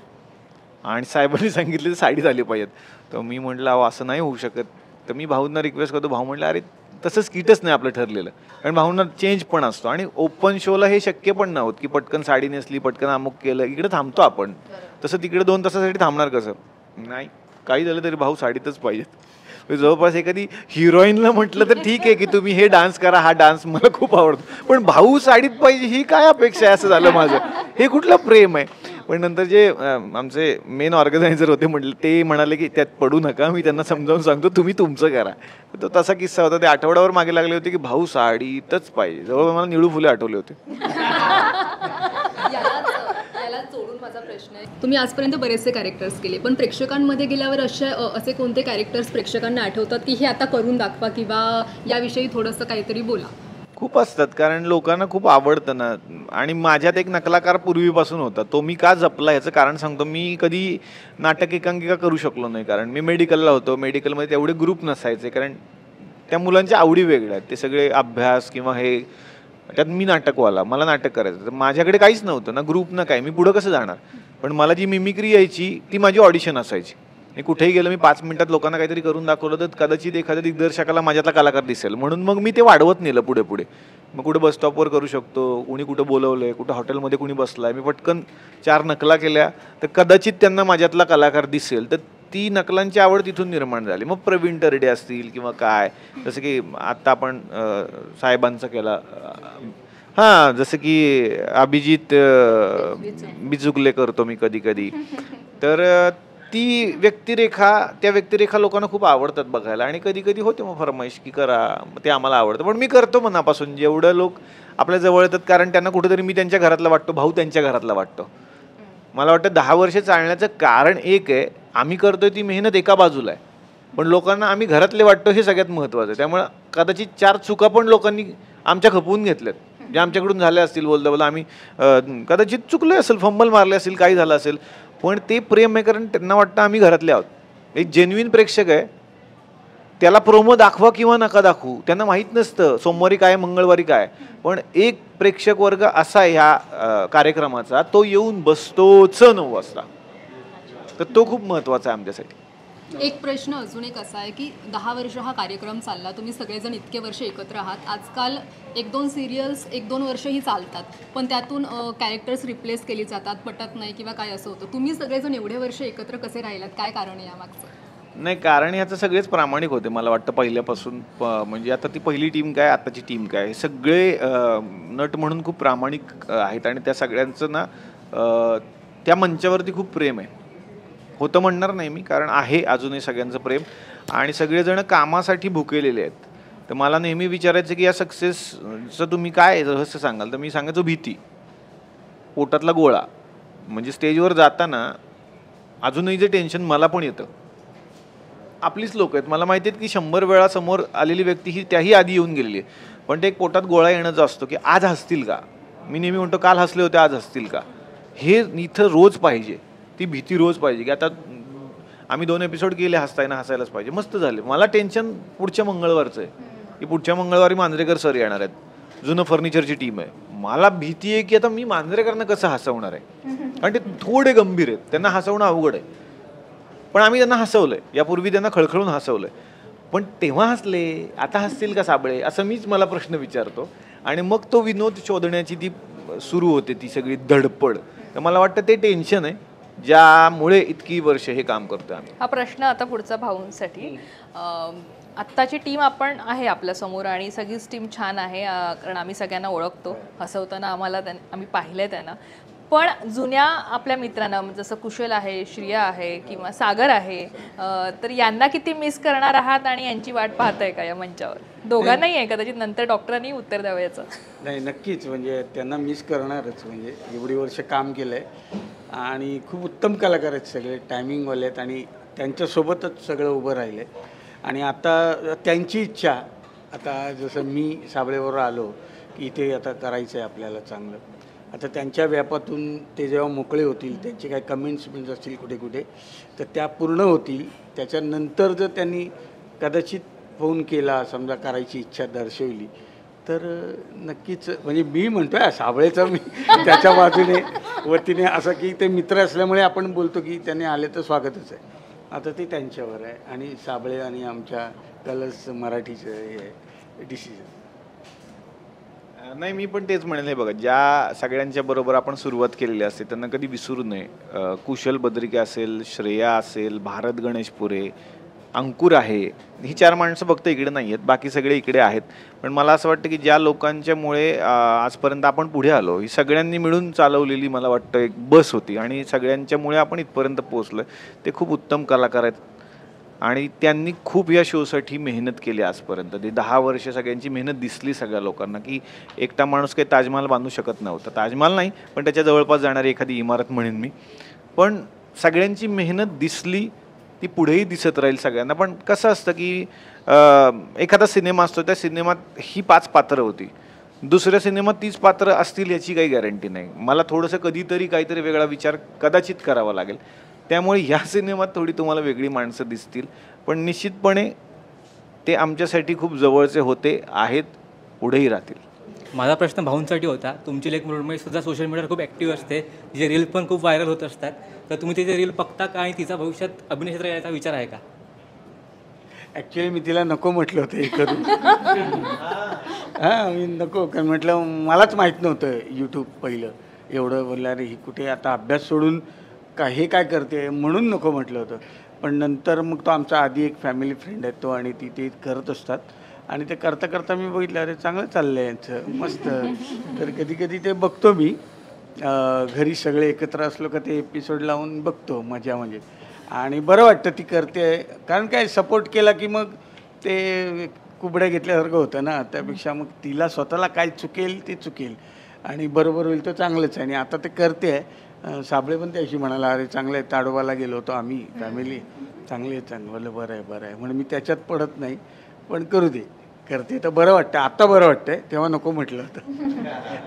D: आणि साहेबांनी सांगितले साडीत आले पाहिजेत. तर मी म्हटलं अहो असं नाही होऊ शकत. तर मी भाऊंना रिक्वेस्ट करतो. भाऊ म्हटलं अरे तसं स्किटच नाही आपलं ठरलेलं, कारण भाऊंना चेंज पण असतो, आणि ओपन शोला हे शक्य पण नव्हतं की पटकन साडी नेसली, पटकन अमुक केलं, इकडे थांबतो आपण, तसं तिकडे 2 तासासाठी थांबणार कसं. नाही, काही झालं तरी भाऊ साडीतच पाहिजेत. जवळपास एखादी हिरोईनला म्हटलं तर ठीक आहे की तुम्ही हे डान्स करा, हा डान्स मला खूप आवडतो, पण भाऊ साडीत पाहिजे ही काय अपेक्षा आहे, असं झालं माझं. हे कुठलं प्रेम आहे. पण नंतर जे आमचे मेन ऑर्गनायझर होते म्हटलं, ते म्हणाले की त्यात पडू नका, मी त्यांना समजावून सांगतो, तुम्ही तुमचं करा. तो तसा किस्सा होता. ते आठवड्यावर मागे लागले होते की भाऊ साडीतच पाहिजे. जवळ मला निळू फुले आठवले होते.
H: जोडून माझा प्रश्न आहे, तुम्ही आजपर्यंत बरेचसे कॅरेक्टर्स केले, पण प्रेक्षकांमध्ये गेल्यावर असे कोणते कॅरेक्टर्स प्रेक्षकांना आठवतात की हे आता करून दाखवा किंवा याविषयी थोडंसं काहीतरी बोला?
D: खूप असतात, कारण लोकांना खूप आवडतं ना. आणि माझ्यात एक नकलाकार पूर्वीपासून होता, तो मी का जपला याचं कारण सांगतो. मी कधी नाटक एकांकिका करू शकलो नाही, कारण मी मेडिकलला होतो. मेडिकलमध्ये तेवढे ग्रुप नसायचे, कारण त्या मुलांच्या आवडी वेगळ्या आहेत. ते सगळे अभ्यास किंवा हे, त्यात मी नाटकवाला, मला नाटक करायचं. तर माझ्याकडे काहीच नव्हतं ना, ग्रुप ना काय, मी पुढं कसं जाणार. पण मला जी मिमिक्री यायची ती माझी ऑडिशन असायची. मी कुठेही गेलं, मी 5 मिनिटात लोकांना काहीतरी करून दाखवलं तर कदाचित एखाद्या दिग्दर्शकाला माझ्यातला कलाकार दिसेल, म्हणून मग मी ते वाढवत नेलं पुढे पुढे. मग कुठे बसस्टॉपवर करू शकतो, कुणी कुठं बोलवलंय, कुठं हॉटेलमध्ये कुणी बसलाय, मी पटकन 4 नकला केल्या तर कदाचित त्यांना माझ्यातला कलाकार दिसेल. तर ती नकलांची आवड तिथून निर्माण झाली. मग प्रवीण तरडे असतील किंवा काय, जसं की आत्ता आपण साहेबांचा केला, हां, जसं की अभिजित बिजुगले करतो मी कधी कधी. तर ती त्या व्यक्तिरेखा लोकांना खूप आवडतात बघायला, आणि कधी कधी होते मग फरमाईश की करा, ते आम्हाला आवडतं. पण मी करतो मनापासून, जेवढं लोक आपल्या जवळ येतात, कारण त्यांना कुठेतरी मी त्यांच्या घरातला वाटतो, भाऊ त्यांच्या घरातला वाटतो. मला वाटतं 10 वर्ष चालण्याचं कारण एक आहे, आम्ही करतोय ती मेहनत एका बाजूला आहे, पण लोकांना आम्ही घरातले वाटतो हे सगळ्यात महत्त्वाचं आहे. त्यामुळे कदाचित 4 चुका पण लोकांनी आमच्या खपवून घेतल्यात, जे आमच्याकडून झाले असतील. बोलता आम्ही कदाचित चुकलो असेल, फंबल मारले असेल, काही झालं असेल, पण ते प्रेम आहे, कारण त्यांना वाटतं आम्ही घरातले आहोत. एक जेन्युइन प्रेक्षक आहे त्याला प्रोमो दाखवा किंवा नका दाखवू, त्यांना माहीत नसतं सोमवारी काय मंगळवारी काय, पण एक प्रेक्षक वर्ग असा ह्या कार्यक्रमाचा, तो येऊन बसतोच 9 वाजता. तर तो खूप महत्त्वाचा आहे आमच्यासाठी.
H: एक प्रश्न अजून एक असा आहे की 10 वर्ष हा कार्यक्रम चालला, तुम्ही सगळेजण इतके वर्ष एकत्र आहात. आजकाल 1-2 सिरियल्स 1-2 वर्षही चालतात, पण त्यातून कॅरेक्टर्स रिप्लेस केली जातात, पटत नाही किंवा काय असं होतं. तुम्ही सगळेजण एवढे वर्ष एकत्र कसे राहिलात, काय कारण आहे यामागचं?
D: नाही, कारण ह्याचं सगळेच प्रामाणिक होते मला वाटतं पहिल्यापासून. म्हणजे आता ती पहिली टीम काय, आताची टीम काय, सगळे नट म्हणून खूप प्रामाणिक आहेत आणि त्या सगळ्यांचं ना त्या मंचावरती खूप प्रेम आहे. होतं म्हणणार नाही मी, कारण आहे अजूनही सगळ्यांचं प्रेम आणि सगळेजण कामासाठी भुकेलेले आहेत. तर मला नेहमी विचारायचं की या सक्सेसचं तुम्ही काय रहस्य सांगाल, तर मी सांगायचो भीती, पोटातला गोळा. म्हणजे स्टेजवर जाताना अजूनही जे टेन्शन मला पण येतं, आपलीच लोक आहेत, मला माहिती आहेत की 100 वेळा समोर आलेली व्यक्ती ही त्याही आधी येऊन गेलेली आहे, पण ते एक पोटात गोळा येणं जो असतो की आज हसतील का. मी नेहमी म्हणतो काल हसले होते, आज हसतील का. हे इथं रोज पाहिजे, ती भीती रोज पाहिजे की आता आम्ही 2 एपिसोड केले, हसताना हसायलाच पाहिजे. मस्त झाले. मला टेन्शन पुढच्या मंगळवारचं आहे की पुढच्या मंगळवारी मांजरेकर सर येणार आहेत, जुनं फर्निचरची टीम आहे. मला भीती आहे की आता मी मांजरेकरांना कसं हसवणार आहे, कारण ते थोडे गंभीर आहेत, त्यांना हसवणं अवघड आहे. पण आम्ही त्यांना हसवलंय, यापूर्वी त्यांना खळखळून हसवलंय, पण तेव्हा हसले, आता हसतील का साबळे, असं मीच मला प्रश्न विचारतो. आणि मग तो विनोद शोधण्याची ती सुरू होते, ती सगळी धडपड. तर मला वाटतं ते टेन्शन आहे ज्यामुळे इतकी वर्ष हे काम करतोय आम्ही.
E: हा प्रश्न आता पुढचा भाऊंसाठी. आत्ताची टीम आपण आहे आपल्या समोर आणि सगळीच टीम छान आहे, कारण आम्ही सगळ्यांना ओळखतो, हसवताना आम्ही पाहिलंय त्यांना. पण जुन्या आपल्या मित्रांना जसं कुशल आहे, श्रिया आहे किंवा सागर आहे, तर यांना किती मिस करणार आहात आणि यांची वाट पाहताय का या मंचावर? दोघांनाही आहे, कदाचित नंतर डॉक्टरांनी उत्तर द्यावं याचं.
B: नाही, नक्कीच. म्हणजे त्यांना मिस करणारच. म्हणजे एवढी वर्ष काम केलं आहे आणि खूप उत्तम कलाकार आहेत सगळे, टायमिंगवाले आहेत आणि त्यांच्यासोबतच सगळं उभं राहिलं आहे. आणि आता त्यांची इच्छा, आता जसं मी साबळेवर आलो की इथे आता करायचं आहे आपल्याला चांगलं, आता त्यांच्या व्यापातून ते जेव्हा मोकळे होतील, त्यांचे काही कमेंट्स असतील कुठे कुठे, तर त्या पूर्ण होतील. त्याच्यानंतर जर त्यांनी कदाचित फोन केला, समजा करायची इच्छा दर्शवली, तर नक्कीच. म्हणजे मी म्हणतो आहे साबळेचं, मी त्याच्या बाजूने वतीने असं की ते मित्र असल्यामुळे आपण बोलतो की त्यांनी आले तर स्वागतच आहे. आता ते त्यांच्यावर आहे आणि साबळे आणि आमच्या कलर्स मराठीचं हे डिसिजन.
D: नाही, मी पण तेच म्हणेल. हे बघा, ज्या सगळ्यांच्या बरोबर आपण सुरुवात केलेली असते त्यांना कधी विसरू नये. कुशल बद्रिके असेल, श्रेया असेल, भारत गणेशपुरे, अंकुर आहे, ही 4 माणसं फक्त इकडे नाही आहेत, बाकी सगळे इकडे आहेत. पण मला असं वाटतं की ज्या लोकांच्यामुळे आजपर्यंत आपण पुढे आलो, ही सगळ्यांनी मिळून चालवलेली मला वाटतं एक बस होती आणि सगळ्यांच्यामुळे आपण इथपर्यंत पोहोचलो. ते खूप उत्तम कलाकार आहेत आणि त्यांनी खूप या शोसाठी मेहनत केली आजपर्यंत. ते 10 वर्ष सगळ्यांची मेहनत दिसली सगळ्या लोकांना की एकटा माणूस काही ताजमहाल बांधू शकत नव्हता. ताजमहाल नाही, पण त्याच्या जवळपास जाणारी एखादी इमारत म्हणेन मी. पण सगळ्यांची मेहनत दिसली, ती पुढेही दिसत राहील सगळ्यांना. पण कसं असतं की एखादा सिनेमा असतो, त्या सिनेमात ही 5 पात्रं होती, दुसऱ्या सिनेमात 30 पात्रं असतील याची काही गॅरंटी नाही. मला थोडंसं कधीतरी काहीतरी वेगळा विचार कदाचित करावा लागेल. त्यामुळे ह्या सिनेमात थोडी तुम्हाला वेगळी माणसं दिसतील, पण निश्चितपणे ते आमच्यासाठी खूप जवळचे होते, आहेत, पुढेही राहतील.
I: माझा प्रश्न भाऊंसाठी होता. तुमची लेख मृण्मयी सुद्धा सोशल मीडियावर खूप ॲक्टिव्ह असते, तिचे रील पण खूप व्हायरल होत असतात, तर तुम्ही तिचे रील बघता का आणि तिचा भविष्यात अभिनय क्षेत्रात यायचा विचार आहे का?
B: ॲक्च्युली मी तिला नको म्हटलं होतं हे करून. हां, मी नको, कारण म्हटलं मलाच माहीत नव्हतं यूट्यूब पहिलं एवढं. बोललं अरे ही कुठे आता अभ्यास सोडून हे काय करते, म्हणून नको म्हटलं होतं. पण नंतर मग तो आमचा आधी एक फॅमिली फ्रेंड आहे तो, आणि ते करत असतात आणि ते करता करता मी बघितलं अरे चांगलं चाललं आहे यांचं, मस्त. तर कधी कधी ते बघतो मी, घरी सगळे एकत्र असलो का ते एपिसोड लावून बघतो, मजा म्हणजे. आणि बरं वाटतं ती करते, कारण काय सपोर्ट केला की मग ते कुबड्या घेतल्यासारखं होतं ना. त्यापेक्षा मग तिला स्वतःला काय चुकेल ते चुकेल आणि बरोबर होईल तर चांगलंच आहे. आणि आता ते करते आहे. साबळे पण त्याशी म्हणाला अरे चांगलं आहे, ताडोबाला गेलो होतो आम्ही फॅमिली, चांगली आहे, चांगलं. बरं आहे म्हणून मी त्याच्यात पडत नाही, पण करू दे. करते तर बरं वाटतं. आता बरं वाटतंय, तेव्हा नको म्हटलं होतं.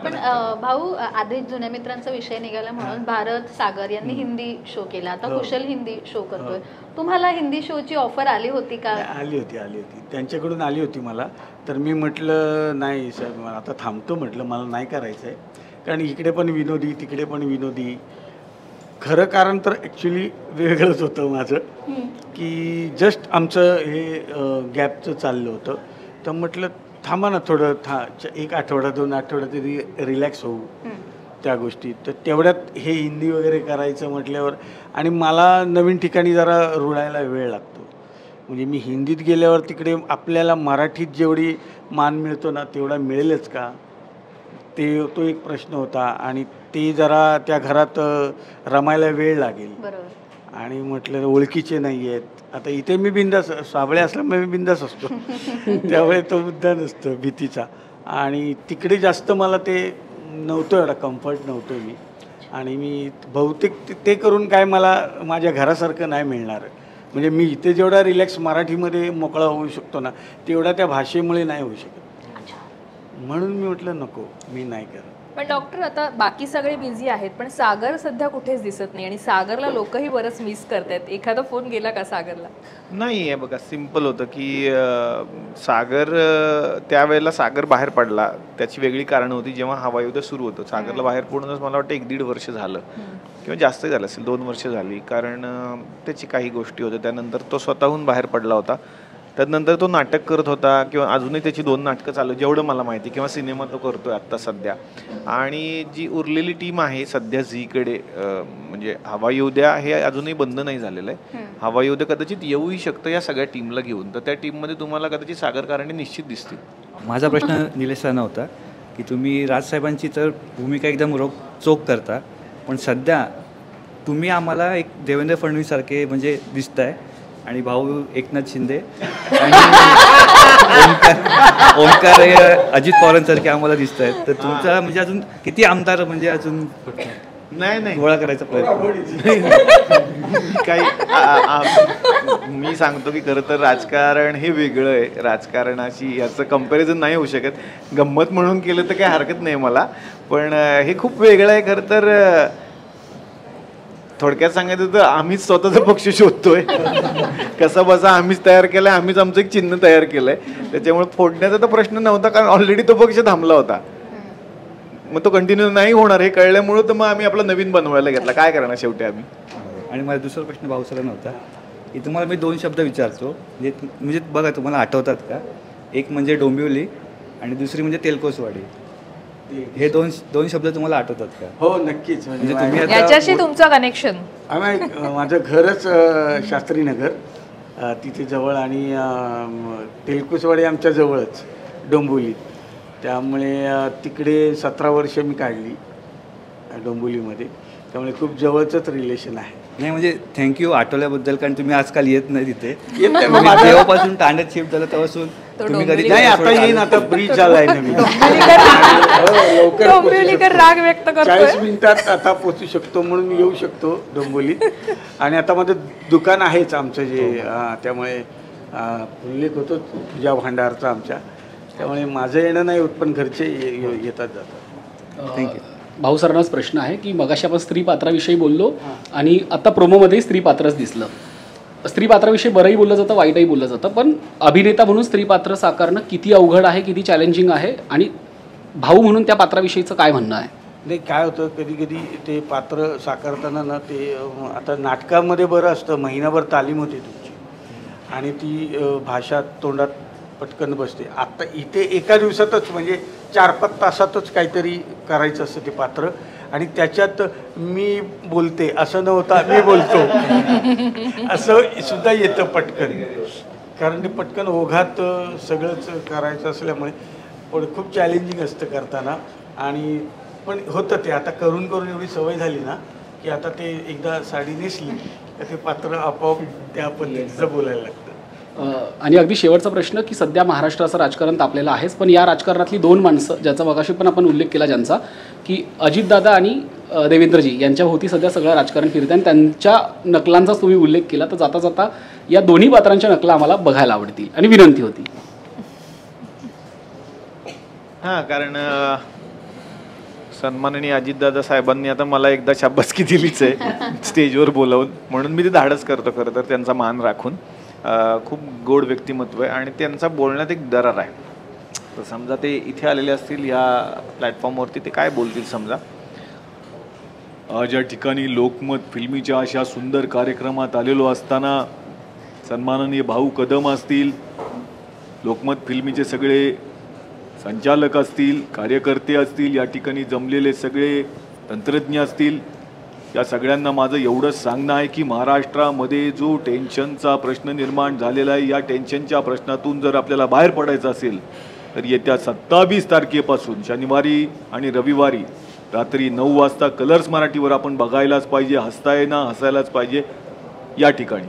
G: पण भाऊ, आधी जुन्या मित्रांचा विषय निघाला म्हणून भारत सागर यांनी हिंदी शो केला, आता कुशल हिंदी शो करतोय. तुम्हाला हिंदी शोची ऑफर आली होती का?
B: आली होती त्यांच्याकडून आली होती मला. तर मी म्हटलं नाही साहेब, मला आता थांबतो म्हटलं, मला नाही करायचं आहे. कारण इकडे पण विनोदी, तिकडे पण विनोदी. खरं कारण तर ॲक्च्युली वेगळंच होतं माझं, की जस्ट आमचं हे गॅपचं चाललं होतं. तर म्हटलं थांबा ना थोडं, एक आठवडा 2 आठवडा तरी रिलॅक्स होऊ त्या गोष्टी. तर तेवढ्यात हे हिंदी वगैरे करायचं म्हटल्यावर, आणि मला नवीन ठिकाणी जरा रुळायला वेळ लागतो. म्हणजे मी हिंदीत गेल्यावर तिकडे आपल्याला मराठीत जेवढी मान मिळतो ना तेवढा मिळेलच का, तो एक प्रश्न होता. आणि ते जरा त्या घरात रमायला वेळ लागेल. आणि म्हटलं ओळखीचे नाही आहेत. आता इथे मी बिंदास, साबळे असल्यामुळे मी बिंदास असतो, त्यामुळे तो मुद्दा नसतो भीतीचा. आणि तिकडे जास्त मला ते नव्हतं, एवढा कम्फर्ट नव्हतं मी. आणि मी बहुतेक ते करून काय मला माझ्या घरासारखं नाही मिळणार. म्हणजे मी इथे जेवढा रिलॅक्स मराठीमध्ये मोकळा होऊ शकतो ना, तेवढा त्या भाषेमुळे नाही होऊ शकत. म्हणून मी म्हटलं नको, मी नाही करत.
E: पण डॉक्टर, आता बाकी सगळे बिझी आहेत, पण सागर सध्या कुठेच दिसत नाही आणि सागरला लोकही बरंच मिस करतायत. एखादा फोन गेला का सागरला?
D: नाही आहे बघा, सिम्पल होतं की सागर त्यावेळेला सागर बाहेर पडला, त्याची वेगळी कारणं होती. जेव्हा हवा युद्ध सुरू होतं, सागरला बाहेर पडूनच मला वाटतं 1-1.5 वर्ष झालं किंवा जास्त झालं असेल, 2 वर्ष झाली. कारण त्याची काही गोष्टी होत्या. त्यानंतर तो स्वतःहून बाहेर पडला होता. त्यानंतर तो नाटक करत होता, किंवा अजूनही त्याची 2 नाटकं चालू जेवढं मला माहिती, किंवा सिनेमा तो करतोय आत्ता सध्या. आणि जी उरलेली टीम आहे सध्या झीकडे, म्हणजे हवा येऊ द्या हे अजूनही बंद नाही झालेलं आहे. हवा येऊ द्या कदाचित येऊही शकतं या सगळ्या टीमला घेऊन. तर त्या टीममध्ये तुम्हाला कदाचित सागर कारंडे निश्चित दिसतील.
L: माझा प्रश्न निलेश सरांना होता की तुम्ही राजसाहेबांची तर भूमिका एकदम चोख करता, पण सध्या तुम्ही आम्हाला एक देवेंद्र फडणवीससारखे म्हणजे दिसताय, आणि भाऊ एकनाथ शिंदे आणि ओंकार अजित पवारांसारखे आम्हाला दिसत आहेत. तर तुमचा म्हणजे अजून किती आमदार म्हणजे अजून
D: नाही
L: गोळा करायचा प्रयत्न
D: काही. मी सांगतो की खरं तर राजकारण हे वेगळं आहे. राजकारणाशी याचं कंपॅरिझन नाही होऊ शकत. गंमत म्हणून केलं तर काही हरकत नाही मला, पण हे खूप वेगळं आहे. खरं तर थोडक्यात सांगायचं तर आम्हीच स्वतःचा पक्ष शोधतोय. कसा बसा आम्हीच तयार केलाय, आम्हीच आमचं एक चिन्ह तयार केलंय. त्याच्यामुळे फोडण्याचा तर प्रश्न नव्हता, कारण ऑलरेडी तो पक्ष थांबला होता. मग तो कंटिन्यू नाही होणार हे कळल्यामुळे तर मग आम्ही आपला नवीन बनवायला घेतला. काय करणार शेवटी आम्ही.
L: आणि माझा दुसरा प्रश्न भाऊसरांना होता की तुम्हाला मी 2 शब्द विचारतो, म्हणजे बघा तुम्हाला आठवतात का? एक म्हणजे डोंबिवली आणि दुसरी म्हणजे तेलकोसवाडी. हे दोन शब्द तुम्हाला आठवतात का?
B: हो नक्कीच. म्हणजे
L: तुम्ही
E: याच्याशी तुमचं कनेक्शन?
B: माझं घरच शास्त्रीनगर तिथे जवळ, आणि तेलकुसवाडी आमच्या जवळच डोंबिवली. त्यामुळे तिकडे 17 वर्ष मी काढली डोंबिवलीमध्ये. त्यामुळे खूप जवळचंच रिलेशन आहे.
L: नाही म्हणजे थँक्यू आठवल्याबद्दल, कारण तुम्ही आजकाल येत नाही तिथे.
B: तेव्हापासून
L: तांड्यात शिफ्ट झालं तेव्हापासून तुम्ही कधी
B: नाही. आता येईन, आता ब्रिज झालाय नवीन.
E: डोंबिवलीकर राग व्यक्त करतोय.
B: 40 मिनिटात आता पोचू शकतो, म्हणून येऊ शकतो डोंबिवलीत. आणि आता माझं दुकान आहेच आमचं जे, त्यामुळे उल्लेख होतो तुझ्या भांडारचा आमच्या. त्यामुळे माझं येणं नाही होत, पण घरचे येतात जातात.
L: थँक्यू.
F: भाऊ सरांनाच प्रश्न आहे की मगाशी आपण स्त्री पात्राविषयी बोललो, आणि आता प्रोमोमध्ये स्त्री पात्रच दिसलं. स्त्री पात्राविषयी बरंही बोललं जातं, वाईटही बोललं जातं, पण अभिनेता म्हणून स्त्री पात्र साकारणं किती अवघड आहे, किती चॅलेंजिंग आहे, आणि भाऊ म्हणून त्या पात्राविषयीचं काय म्हणणं आहे?
B: नाही, काय होतं कधी कधी ते पात्र साकारताना ना, ते आता नाटकामध्ये बरं असतं, महिनाभर तालीम होते तुमची, आणि ती भाषा तोंडात पटकन बसते. आता इथे एका दिवसातच म्हणजे 4-5 तासातच काहीतरी करायचं असतं ते पात्र, आणि त्याच्यात मी बोलते असं नव्हता, मी बोलतो असं सुद्धा येतं पटकन. कारण ते पटकन ओघात सगळंच करायचं असल्यामुळे पण खूप चॅलेंजिंग असतं करताना. आणि पण होतं ते, आता करून करून एवढी सवय झाली ना की आता ते एकदा साडी नेसली तर ते पात्र आपोआप त्या पद्धतीचं बोलायला लागतं.
F: आणि अगदी शेवटचा प्रश्न की सध्या महाराष्ट्राचं राजकारण तापलेलं आहेच, पण या राजकारणातली 2 माणसं ज्याचा मगाशी पण आपण उल्लेख केला ज्यांचा, की अजितदादा आणि देवेंद्रजी यांच्या होती सध्या सगळं राजकारण फिरतं, आणि त्यांच्या नकलांचाच तुम्ही उल्लेख केला. तर जाता जाता या दोन्ही पात्रांच्या नकला आम्हाला बघायला आवडतील, आणि विनंती होती.
D: हां, कारण सन्माननीय अजितदादा साहेबांनी आता मला एकदा शाबासकी दिलीच आहे स्टेजवर बोलावून, म्हणून मी ते धाडस करतो खरं तर त्यांचा मान राखून. खूप गोड व्यक्तिमत्व आहे आणि त्यांचा बोलण्यात एक दरार आहे. तर समजा ते इथे आलेले असतील ह्या प्लॅटफॉर्मवरती, ते काय बोलतील समजा.
A: आज या ठिकाणी लोकमत फिल्मीच्या अशा सुंदर कार्यक्रमात आलेलो असताना सन्माननीय भाऊ कदम असतील, लोकमत फिल्मीचे सगळे संचालक असतील, कार्यकर्ते असतील, या ठिकाणी जमलेले सगळे तंत्रज्ञ असतील, या सगळ्यांना माझं एवढंच सांगणं आहे की महाराष्ट्रामध्ये जो टेन्शनचा प्रश्न निर्माण झालेला आहे, या टेन्शनच्या प्रश्नातून जर आपल्याला बाहेर पडायचं असेल तर येत्या 27 तारखेपासून शनिवारी आणि रविवारी रात्री 9 वाजता कलर्स मराठीवर आपण बघायलाच पाहिजे. हसताय ना हसायलाच पाहिजे या ठिकाणी.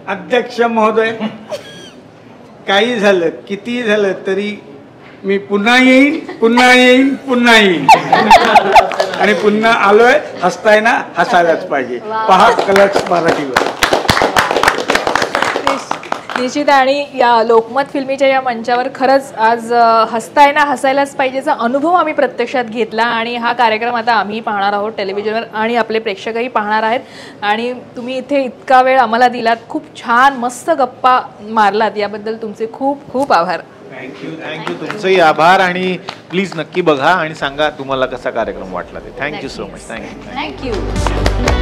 B: अध्यक्ष महोदय, काही झालं किती झालं तरी मी पुन्हा येईन, पुन्हा येईन, पुन्हा येईन आणि पुन्हा आलोय. हसताय ना हसायलाच पाहिजे. पहा कलर्स मराठीवर.
E: निश्चित. आणि या लोकमत फिल्मीच्या या मंचावर खरंच आज हसताय ना हसायलाच पाहिजेचा अनुभव आम्ही प्रत्यक्षात घेतला आणि हा कार्यक्रम आता आम्ही पाहणार आहोत टेलिव्हिजनवर आणि आपले प्रेक्षकही पाहणार आहेत. आणि तुम्ही इथे इतका वेळ आम्हाला दिलात, खूप छान मस्त गप्पा मारलात, याबद्दल तुमचे खूप खूप आभार.
D: थँक्यू. तुमचंही आभार आणि प्लीज नक्की बघा आणि सांगा तुम्हाला कसा कार्यक्रम वाटला ते. Thank you so much. थँक्यू.